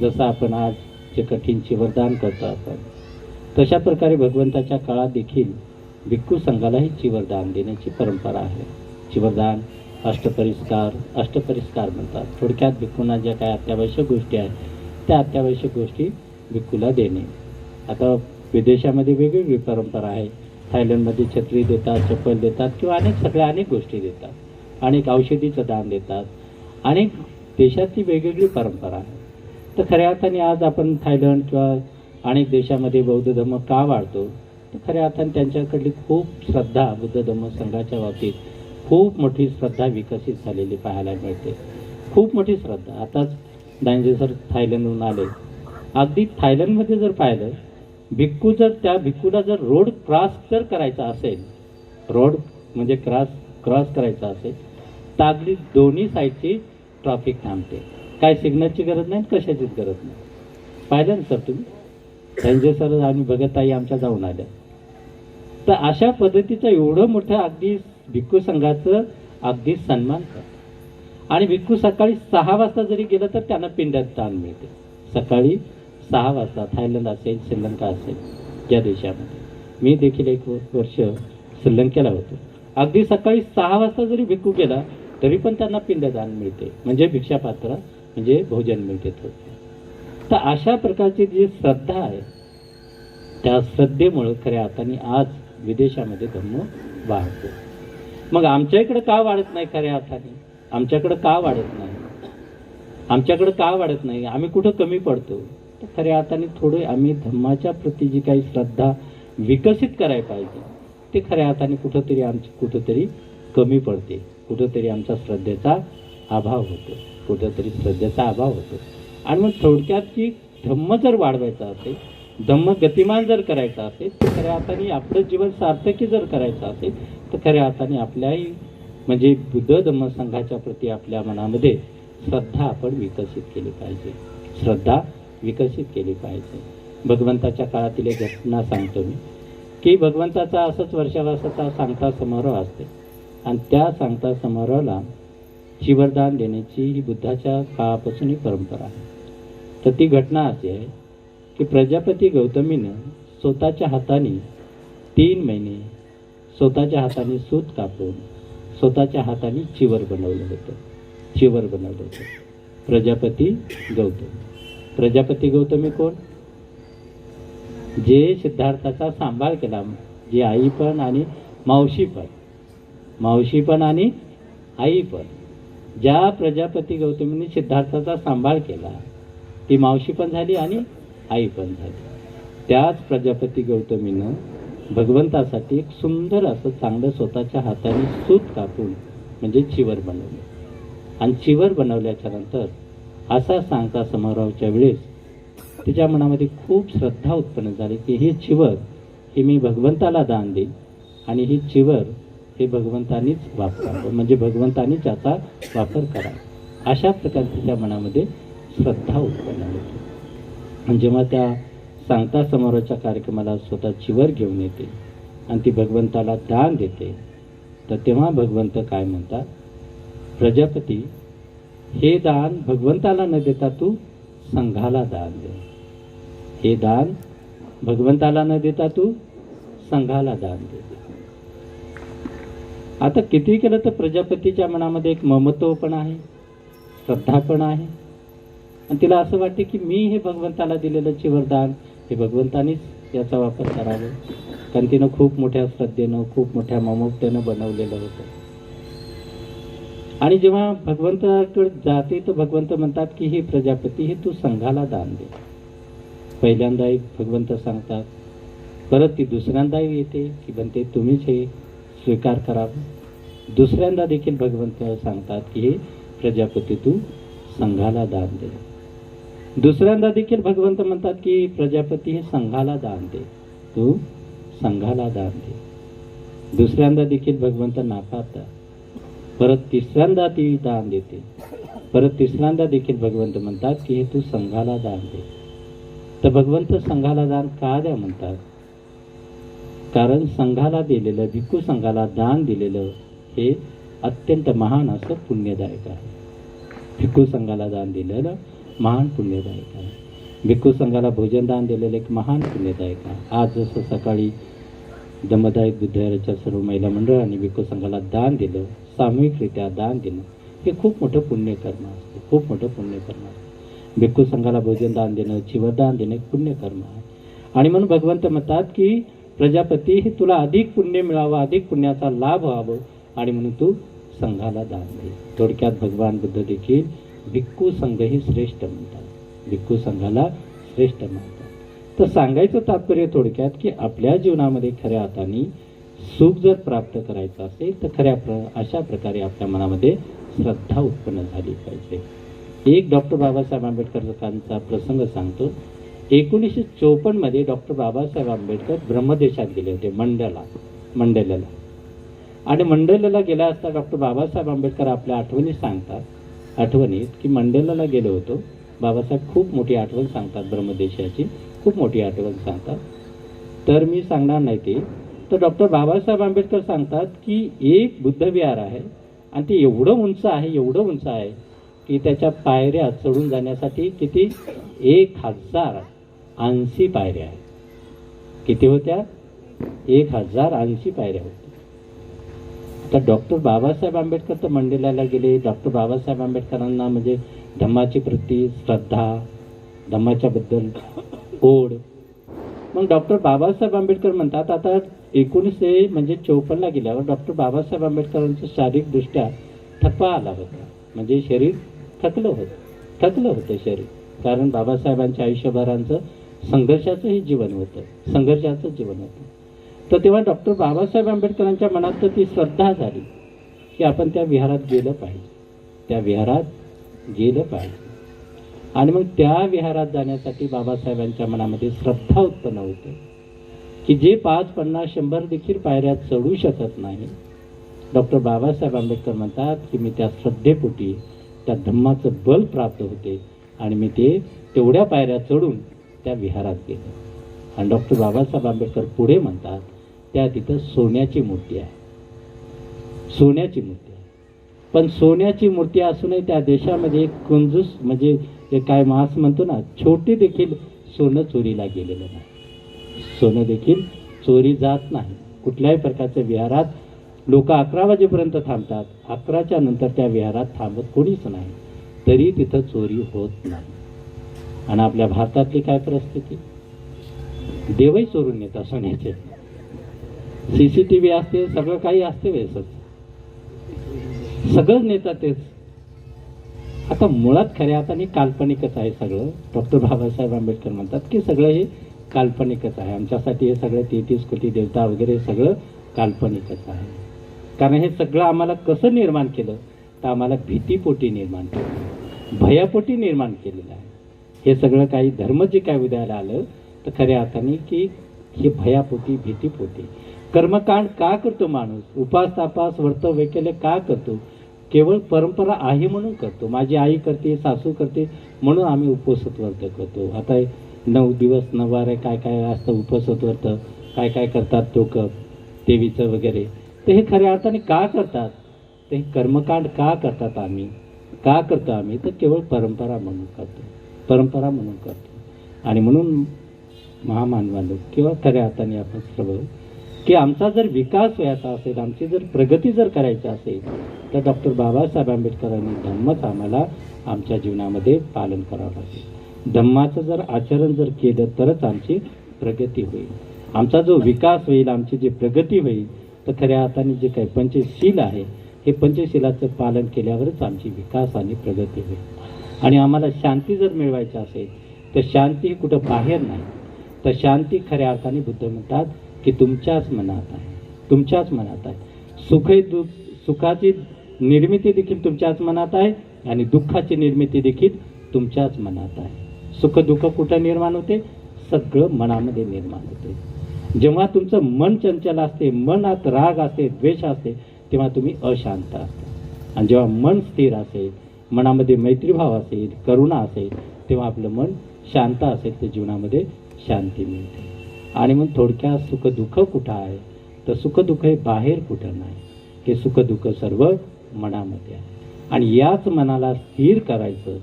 जसं आपण आज जे कठीणचे वरदान करतो आपण, तशा प्रकारे भगवंताच्या काळात देखील भिक्खू संघालाही चिवरदान देण्याची परंपरा आहे. चिवरदान अष्टपरिस्कार म्हणतात. थोडक्यात भिक्खूंना ज्या काही अत्यावश्यक गोष्टी आहेत त्या अत्यावश्यक गोष्टी भिक्खूला देणे. आता विदेशामध्ये वेगवेगळी परंपरा आहे. थायलंडमध्ये छत्री देतात, चप्पल देतात किंवा अनेक गोष्टी देतात. अनेक औषधीचं दान देतात. अनेक देशाची वेगवेगळी परंपरा आहे. तर खऱ्या अर्थाने आज आपण थायलंड किंवा अनेक देशामध्ये बौद्ध धर्म का वाढतो, तर खऱ्या अर्थाने त्यांच्याकडली खूप श्रद्धा, बुद्ध धम्म संघाच्या बाबतीत खूप मोठी श्रद्धा विकसित झालेली पाहायला मिळते. खूप मोठी श्रद्धा. आताच दांजे सर थायलंडहून आले. अगदी थायलंडमध्ये जर पाहिलं, भिक्खू जर त्या भिक्खूला जर रोड क्रॉस जर करायचा असेल, रोड म्हणजे क्रॉस करायचा असेल, तर अगदी दोन्ही साईडची ट्रॅफिक थांबते. काय सिग्नलची गरज नाही, कशाचीच गरज नाही. पाहिलं ना सर तुम्ही, संजय सर आणि भगतताई आमच्या जाऊन आल्या. तर अशा पद्धतीचं एवढं मोठं अगदी भिक्खू संघाचं अगदी सन्मान करतात. आणि भिक्खू सकाळी 6 वाजता जरी गेलं तर त्यांना पिंडात दान मिळते. सकाळी 6 वाजता थायलंड असेल, श्रीलंका असेल, या देशामध्ये. मी देखील 1 वर्ष श्रीलंकेला होतो. अगदी सकाळी 6 वाजता जरी भिक्खू गेला तरी पण त्यांना पिंडदान मिळते, म्हणजे भिक्षापात्र म्हणजे भोजन मिळते थोडं. तर अशा प्रकारची जी श्रद्धा आहे, त्या श्रद्धेमुळे खऱ्या अर्थाने आज विदेशामध्ये धम्म वाढतो. मग आमच्या इकडे का वाढत नाही? खऱ्या अर्थाने आमच्याकडे का वाढत नाही? आमच्याकडे का वाढत नाही? आम्ही कुठं कमी पडतो? तर खऱ्या अर्थाने थोडे आम्ही धम्माच्या प्रती जी काही श्रद्धा विकसित करायला पाहिजे, ते खऱ्या अर्थाने कुठंतरी कमी पडते. कुठंतरी आमचा श्रद्धेचा अभाव होतो. आणि मग थोडक्यात की धम्म जर वाढवायचा असेल, धम्म गतिमान जर करायचा असेल, तर खऱ्या अर्थाने आपलं जीवन सार्थकी जर करायचं असेल, तर खऱ्या अर्थाने आपल्याही म्हणजे बुद्ध धम्म संघाच्या प्रती आपल्या मनामध्ये श्रद्धा आपण विकसित केली पाहिजे. भगवंताच्या काळातील एक घटना सांगतो मी की भगवंताचा असंच वर्षावासाचा सांगता समारोह असते. आणि त्या सांगता समारोहाला चिवरदान देण्याची ही बुद्धाच्या काळापासून ही परंपरा आहे. तर ती घटना अशी आहे की प्रजापती गौतमीनं स्वतःच्या हाताने 3 महिने स्वतःच्या हाताने सूत कापून स्वतःच्या हाताने चिवर बनवलं होतं. प्रजापती गौतमी कोण? जे सिद्धार्थाचा सांभाळ केला, जे आई पण आणि मावशी पण आणि आई पण. ज्या प्रजापती गौतमीने सिद्धार्थाचा सांभाळ केला, ती मावशी पण झाली आणि आई पण झाली. त्याच प्रजापती गौतमीनं भगवंतासाठी एक सुंदर असं चांगलं स्वतःच्या हाताने सूत कापून म्हणजे चिवर बनवलं. आणि चिवर बनवल्याच्या नंतर असा सांगता समारोहाच्या वेळेस तिच्या मनामध्ये खूप श्रद्धा उत्पन्न झाली की ही चिवर ही मी भगवंताला दान देईन आणि ही चिवर हे भगवंतानीच वापरावं, म्हणजे भगवंतानीच याचा वापर करा. अशा प्रकारे तिच्या मनामध्ये श्रद्धा उत्पन्न होती. आणि जेव्हा त्या सांगता समारोहाच्या कार्यक्रमाला स्वतः चिवर घेऊन येते आणि ती भगवंताला दान देते, तर तेव्हा भगवंत काय म्हणतात? प्रजापती, हे दान भगवंताला न देता तू संघाला दान दे. हे दान भगवंताला न देता तू संघाला दान दे. आता किती केलं तर प्रजापतीच्या मनामध्ये एक ममत्व पण आहे, श्रद्धा पण आहे. आणि तिला असं वाटते की मी हे भगवंताला दिलेलं चिवरदान हे भगवंतानीच याचा वापर करावा. कारण तिनं खूप मोठ्या श्रद्धेनं, खूप मोठ्या ममत्वेनं बनवलेलं होतं. आणि जेव्हा भगवंताकडे जाते तर भगवंत म्हणतात की हे प्रजापती, हे तू संघाला दान दे. पहिल्यांदा एक भगवंत सांगतात, परत ती दुसऱ्यांदा येते की बनते तुम्हीच हे स्वीकार करावं. दुसऱ्यांदा देखील भगवंत सांगतात की हे प्रजापती तू संघाला दान दे. दुसऱ्यांदा देखील भगवंत म्हणतात की प्रजापती हे संघाला दान दे, तू संघाला दान दे. दुसऱ्यांदा देखील भगवंत नाकारतात. परत तिसऱ्यांदा ती दान देते. परत तिसऱ्यांदा देखील भगवंत म्हणतात की हे तू संघाला दान दे. तर भगवंत संघाला दान का द्या म्हणतात? कारण संघाला दिलेलं, भिक्खू संघाला दान दिलेलं हे अत्यंत महान असं पुण्यदायक आहे. भिक्खू संघाला दान दिलेलं महान पुण्यदायक आहे. भिक्खू संघाला भोजन दान दिलेलं एक महान पुण्यदायक आहे. आज जसं सकाळी धम्मदायक बुद्धविहाराच्या सर्व महिला मंडळांनी भिक्खू संघाला दान दिलं, सामूहिकरित्या दान दिलं, हे खूप मोठं पुण्यकर्म असतं, खूप मोठं पुण्यकर्म असतं. भिक्खू संघाला भोजन दान देणं, चिवदान देणं एक पुण्यकर्म आहे. आणि म्हणून भगवंत म्हणतात की प्रजापती हे तुला अधिक पुण्य मिळावं, अधिक पुण्याचा लाभ व्हावं, आणि म्हणून तू संघाला दान दे. थोडक्यात भगवान बुद्ध देखील भिक्खू संघ ही श्रेष्ठ म्हणतात, भिक्खू संघाला श्रेष्ठ म्हणतात. तर सांगायचं तात्पर्य थोडक्यात की आपल्या जीवनामध्ये खऱ्या अर्थाने सुख जर प्राप्त करायचं असेल तर अशा प्रकारे आपल्या मनामध्ये श्रद्धा उत्पन्न झाली पाहिजे. एक डॉक्टर बाबासाहेब आंबेडकरांचा प्रसंग सांगतो. 1954 मध्ये डॉक्टर बाबासाहेब आंबेडकर ब्रह्मदेशात गेले होते, मंडेलाला. आणि मंडेलाला गेला असता डॉक्टर बाबासाहेब आंबेडकर आपल्या आठवणी सांगतात, आठवणीत की मंडेलाला गेलो होतो. बाबासाहेब खूप मोठी आठवण सांगतात, ब्रह्मदेशाची खूप मोठी आठवण सांगतात. तर मी सांगणार नाही ते. तर डॉक्टर बाबासाहेब आंबेडकर सांगतात की एक बुद्धविहार आहे आणि ते एवढं उंच आहे, एवढं उंच आहे की त्याच्या पायऱ्या चढून जाण्यासाठी किती 1080 पायऱ्या आहेत. किती होत्या? 1080 पायऱ्या होत्या. तर डॉक्टर बाबासाहेब आंबेडकर तर मंडेलाला गेले. डॉक्टर बाबासाहेब आंबेडकरांना म्हणजे धम्माची प्रती श्रद्धा, धम्माच्याबद्दल ओढ. मग डॉक्टर बाबासाहेब आंबेडकर म्हणतात आता 1954ला गेल्यावर डॉक्टर बाबासाहेब आंबेडकरांचं शारीरिकदृष्ट्या थकवा आला होता. म्हणजे शरीर थकलं होतं शरीर. कारण बाबासाहेबांच्या आयुष्यभरांचं संघर्षाचंही जीवन होतं, संघर्षाचं जीवन होतं. तर तेव्हा डॉक्टर बाबासाहेब आंबेडकरांच्या मनात तर ती श्रद्धा झाली की आपण त्या विहारात गेलं पाहिजे, त्या विहारात गेलं पाहिजे. आणि मग त्या विहारात जाण्यासाठी बाबासाहेबांच्या मनामध्ये श्रद्धा उत्पन्न होते की जे 5, 50, 100 देखील पायऱ्या चढू शकत नाही. डॉक्टर बाबासाहेब आंबेडकर म्हणतात की मी त्या श्रद्धेपोटी त्या धम्माचं बल प्राप्त होते आणि मी ते तेवढ्या पायऱ्या चढून त्या विहारात गेलो. आणि डॉक्टर बाबासाहेब आंबेडकर पुढे म्हणतात त्या तिथं सोन्याची मूर्ती आहे, सोन्याची मूर्ती आहे. पण सोन्याची मूर्ती असूनही त्या देशामध्ये एक कंजूस म्हणजे जे काय मास म्हणतो ना, छोटे देखील सोनं चोरीला गेलेलं नाही. सोनं देखील चोरी जात नाही. कुठल्याही प्रकारच्या विहारात लोक 11 वाजेपर्यंत थांबतात, 11च्या नंतर त्या विहारात थांबत कोणीच नाही, तरी तिथं चोरी होत नाही. आणि आपल्या भारतातली काय परिस्थिती? देवही चोरून नेतात सोन्याचे. CCTV असते, सगळं काही असते, वेळेस सगळं नेतात तेच. आता मुळात खऱ्या अर्थाने काल्पनिकच आहे सगळं. डॉक्टर बाबासाहेब आंबेडकर म्हणतात की सगळं हे काल्पनिकच आहे. आमच्यासाठी हे सगळं 33 कोटी देवता वगैरे सगळं काल्पनिकच आहे. कारण हे सगळं आम्हाला कसं निर्माण केलं तर आम्हाला भीतीपोटी निर्माण केलं, भयापोटी निर्माण केलेलं आहे. हे सगळं काही धर्म जे काय उदयाला आलं तर खऱ्या अर्थाने की हे भयापोटी, भीतीपोटी. कर्मकांड का करतो माणूस? उपास तापास व्रत वैकल्य का करतो? केवळ परंपरा आहे म्हणून करतो. माझी आई करते, सासू करते म्हणून आम्ही उपवास व्रत करतो. आता 9 दिवस 9 वारे काय काय असतं उपवास व्रत, काय काय करतात लोक देवीचं वगैरे. तर हे खऱ्या अर्थाने का करतात? ते कर्मकांड का करतात आम्ही, का करतो आम्ही? तर केवळ परंपरा म्हणून करतो, परंपरा म्हणून करतो. आणि म्हणून महामानवांनो किंवा खऱ्या अर्थाने आपण सर्व की आमचा जर विकास व्हायचा असेल, आमची जर प्रगती जर करायची असेल तर डॉक्टर बाबासाहेब आंबेडकरांनी धम्मच आम्हाला आमच्या जीवनामध्ये पालन करावं लागेल. धम्माचं जर आचरण जर केलं तरच आमची प्रगती होईल, आमचा जो विकास होईल, आमची जी प्रगती होईल. तर खऱ्या अर्थाने जे काही पंचशील आहे हे पंचशीलाचं पालन केल्यावरच आमची विकास आणि प्रगती होईल. आणि आम्हाला शांती जर मिळवायची असेल तर शांती कुठं बाहेर नाही, तर शांती खऱ्या अर्थाने बुद्ध म्हणतात की तुमच्याच मनात आहे, तुमच्याच मनात आहे. सुखाची निर्मिती देखील तुमच्याच मनात आहे आणि दुःखाची निर्मिती देखील तुमच्याच मनात आहे. सुख दुःख कुठं निर्माण होते? सगळं मनामध्ये निर्माण होते. जेव्हा तुमचं मन चंचल असते, मनात राग असते, द्वेष असते, तेव्हा तुम्ही अशांत असता. आणि जेव्हा मन स्थिर असेल, मनामध्ये मैत्रीभाव असेल, करुणा असेल, तेव्हा आपलं मन शांत असेल तर जीवनामध्ये शांती मिळते. आणि मग थोडक्यात सुखदुःख कुठं आहे? तर सुखदुःख हे बाहेर कुठं नाही, हे सुखदुःख सर्व मनामध्ये आहे. आणि याच मनाला स्थिर करायचं.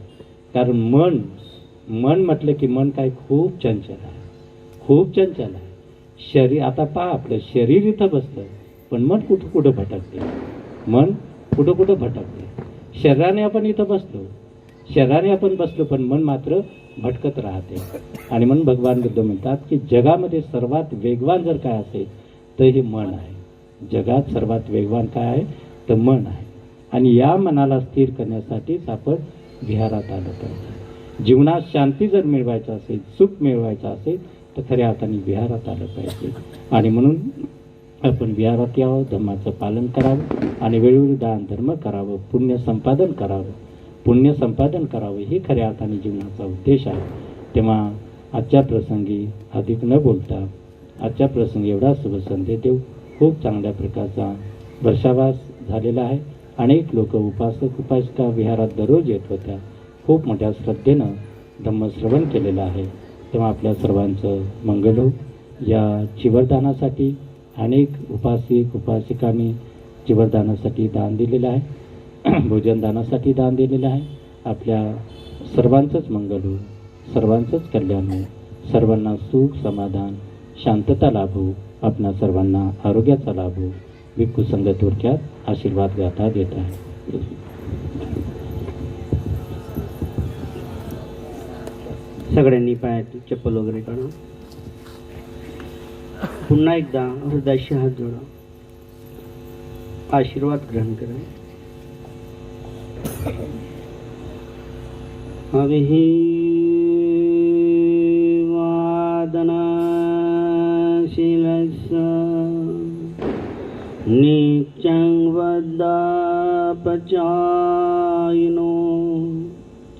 कारण मन म्हटलं की मन काय खूप चंचल आहे, खूप चंचल आहे. शरीर आता पहा, आपलं शरीर इथं बसलं पण मन कुठं कुठं भटकते, मन कुठं कुठं भटकते. शरीराने आपण इथं बसलो पण मन मात्र भटकत राहते. आणि म्हणून भगवान बुद्ध म्हणतात की जगामध्ये सर्वात वेगवान जर काय असेल तर हे मन आहे. जगात सर्वात वेगवान काय आहे? तर मन आहे. आणि या मनाला स्थिर करण्यासाठीच आपण विहारात आलं पाहिजे. जीवनात शांती जर मिळवायचं असेल, सुख मिळवायचं असेल तर खऱ्या अर्थाने विहारात आलं पाहिजे. आणि म्हणून आपण विहारात यावं, धर्माचं पालन करावं आणि वेळोवेळी दान धर्म करावं, पुण्य संपादन करावं हे खऱ्या अर्थाने जीवनाचा उद्देश आहे. तेव्हा आजच्या प्रसंगी अधिक न बोलता आजच्या प्रसंगी एवढा शुभ संदेश देऊ. खूप चांगल्या प्रकारचा वर्षावास झालेला आहे. अनेक लोक उपासक उपासिका विहारात दररोज येत होत्या. खूप मोठ्या श्रद्धेनं धम्मश्रवण केलेलं आहे. तेव्हा आपल्या सर्वांचं मंगल हो. या चिवरदानासाठी अनेक उपासिक उपासिकांनी चिवरदानासाठी दान दिलेलं आहे, भोजनदानासाठी दान दिलेलं आहे. आपल्या सर्वांचंच मंगल हो, सर्वांचंच कल्याण हो, सर्वांना सुख समाधान शांतता लाभो, आपणा सर्वांना आरोग्याचा लाभ हो. भिक्खू संघ थोडक्यात आशीर्वाद गाथा देत आहे. सगळ्यांनी पायात चप्पल वगैरे काढा. पुन्हा एकदा हृदयाशी हात जोडा, आशीर्वाद ग्रहण करा. नित्यं वदापचायिनो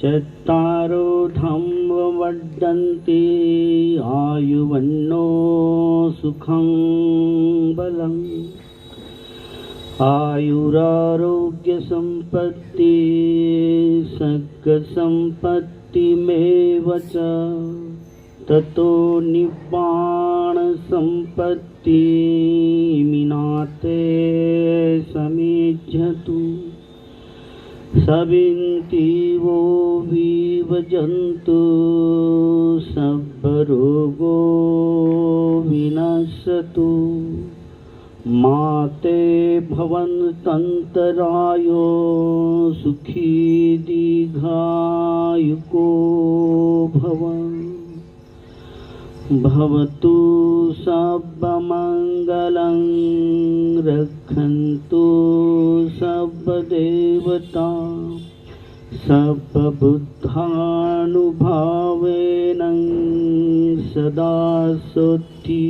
चत्तारो धम्मवर्धन्ते आयुवन्नो सुखं बलम् आयुरारोग्यसम्पत्ति सद्गसम्पत्तिमेव च ततो निब्बाणसम्पत्ति मिनाते समेध्यतु सविन्तिवो विभजन्तु सब्बरोगो विनश्यतु माते भवन्तन्तरायो सुखी दीर्घायुको भव भवतु सर्वमङ्गलं रक्षन्तु सर्वदेवता सर्वबुद्धानुभावेन सदा सोत्थी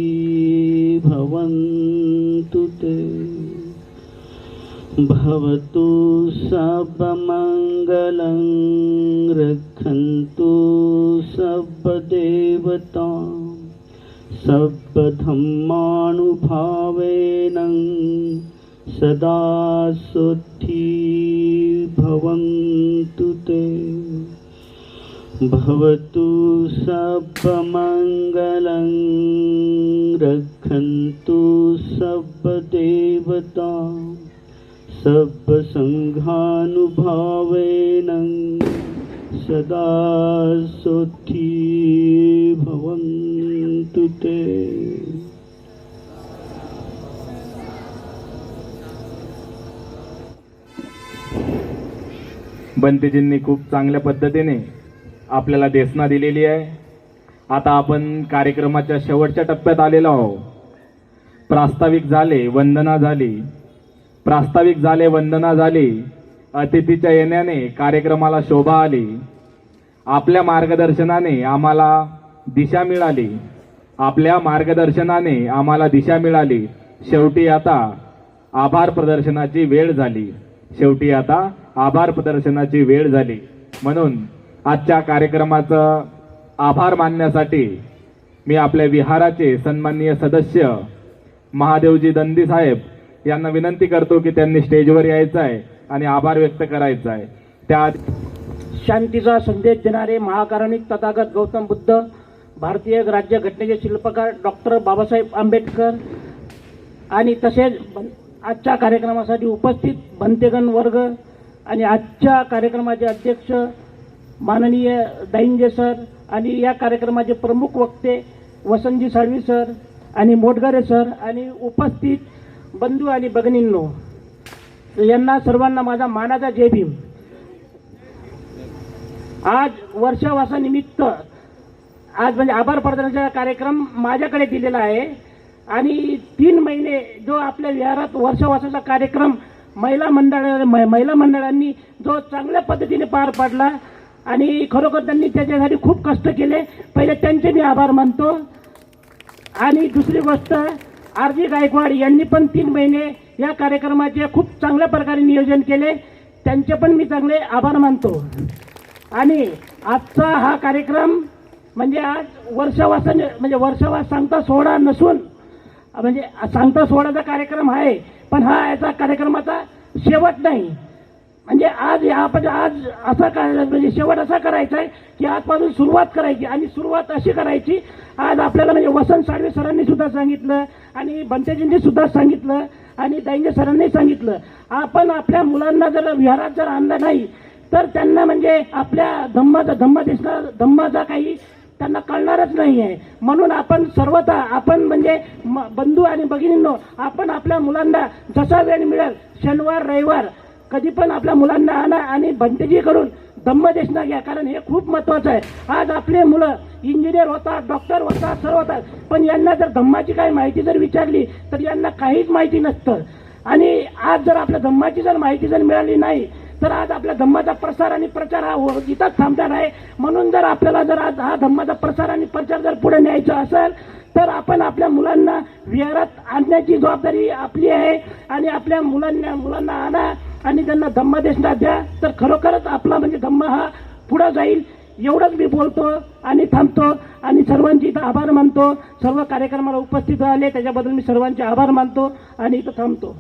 भवन्तु ते भवतु सर्वमङ्गलं रक्षन्तु सर्वदेवता सर्वधर्मानुभावेन सदा सोत्थी भवन्तु ते भवतु सर्वमङ्गलं रक्षन्तु सर्वदेवता सर्वसङ्घानुभावेन सदा सोत्थी भवन्तु ते. बंतेजींनी खूप चांगल्या पद्धतीने आपल्याला देसना दिलेली आहे. आता आपण कार्यक्रमाच्या शेवटच्या टप्प्यात आलेलो आहोत. प्रास्ताविक झाले, वंदना झाली, अतिथीच्या येण्याने कार्यक्रमाला शोभा आली, आपल्या मार्गदर्शनाने आम्हाला दिशा मिळाली. शेवटी आता आभार प्रदर्शनाची वेळ झाली. शेवटी आता आभार प्रदर्शनाची वेळ झाली. म्हणून आजच्या कार्यक्रमाचं आभार मानण्यासाठी मी आपल्या विहाराचे सन्माननीय सदस्य महादेवजी दंदी साहेब यांना विनंती करतो की त्यांनी स्टेजवर यायचं आहे आणि आभार व्यक्त करायचा आहे. त्या शांतीचा संदेश देणारे महाकारुणिक तथागत गौतम बुद्ध, भारतीय राज्यघटनेचे शिल्पकार डॉक्टर बाबासाहेब आंबेडकर आणि तसेच आजच्या कार्यक्रमासाठी उपस्थित भंतेगण वर्ग आणि आजच्या कार्यक्रमाचे अध्यक्ष माननीय दाईंजे सर आणि या कार्यक्रमाचे प्रमुख वक्ते वसंतजी साळवी सर आणि मोटघरे सर आणि उपस्थित बंधू आणि भगिनींनो, यांना सर्वांना माझा मानाचा जय भीम. आज वर्षावासानिमित्त आज म्हणजे आभार प्रदर्शनाचा कार्यक्रम माझ्याकडे दिलेला आहे आणि 3 महिने जो आपल्या विहारात वर्षावासाचा कार्यक्रम महिला मंडळांनी जो चांगल्या पद्धतीने पार पाडला आणि खरोखर त्यांनी त्याच्यासाठी खूप कष्ट केले. पहिले त्यांचे मी आभार मानतो. आणि दुसरी गोष्ट, आर.जी. गायकवाड यांनी पण 3 महिने या कार्यक्रमाचे खूप चांगल्या प्रकारे नियोजन केले, त्यांचे पण मी चांगले आभार मानतो. आणि आजचा हा कार्यक्रम म्हणजे आज वर्षावास सांगता सोहळा नसून म्हणजे सांगता सोहळ्याचा कार्यक्रम आहे, पण हा याचा कार्यक्रमाचा शेवट नाही. म्हणजे आज असा म्हणजे शेवट असा करायचा आहे की आजपासून सुरुवात करायची आणि सुरुवात अशी करायची. आज आपल्याला म्हणजे वसंत साळवे सरांनी सुद्धा सांगितलं आणि बंतेजींनी सुद्धा सांगितलं आणि दाईंजे सरांनी सांगितलं, आपण आपल्या मुलांना जर विहारात जर आणलं नाही तर त्यांना म्हणजे आपल्या धम्माचा काही त्यांना कळणारच नाही आहे. म्हणून आपण सर्वथा आपण म्हणजे बंधू आणि भगिनींनो, आपण आपल्या मुलांना जसा वेळ मिळेल शनिवार रविवार कधी पण आपल्या मुलांना आणा आणि भंतेजीकडून धम्मदेशना घ्या, कारण हे खूप महत्वाचं आहे. आज आपले मुलं इंजिनियर होतात, डॉक्टर होतात, सर्व होतात, पण यांना जर धम्माची काही माहिती जर विचारली तर यांना काहीच माहिती नसतं. आणि आज जर आपल्या धम्माची जर माहिती जर मिळाली नाही तर आज आपल्या धम्माचा प्रसार आणि प्रचार हा इथंच थांबणार आहे. म्हणून जर आपल्याला जर आज हा धम्माचा प्रसार आणि प्रचार जर पुढे न्यायचा असेल तर आपण आपल्या मुलांना विहारात आणण्याची जबाबदारी आपली आहे आणि आपल्या मुलांना आणा आणि त्यांना धम्मदेशना द्या, तर खरोखरच आपला म्हणजे धम्म हा पुढे जाईल. एवढंच मी बोलतो आणि थांबतो आणि सर्वांची इथं आभार मानतो. सर्व कार्यक्रमाला उपस्थित राहिले त्याच्याबद्दल मी सर्वांचे आभार मानतो आणि इथं थांबतो.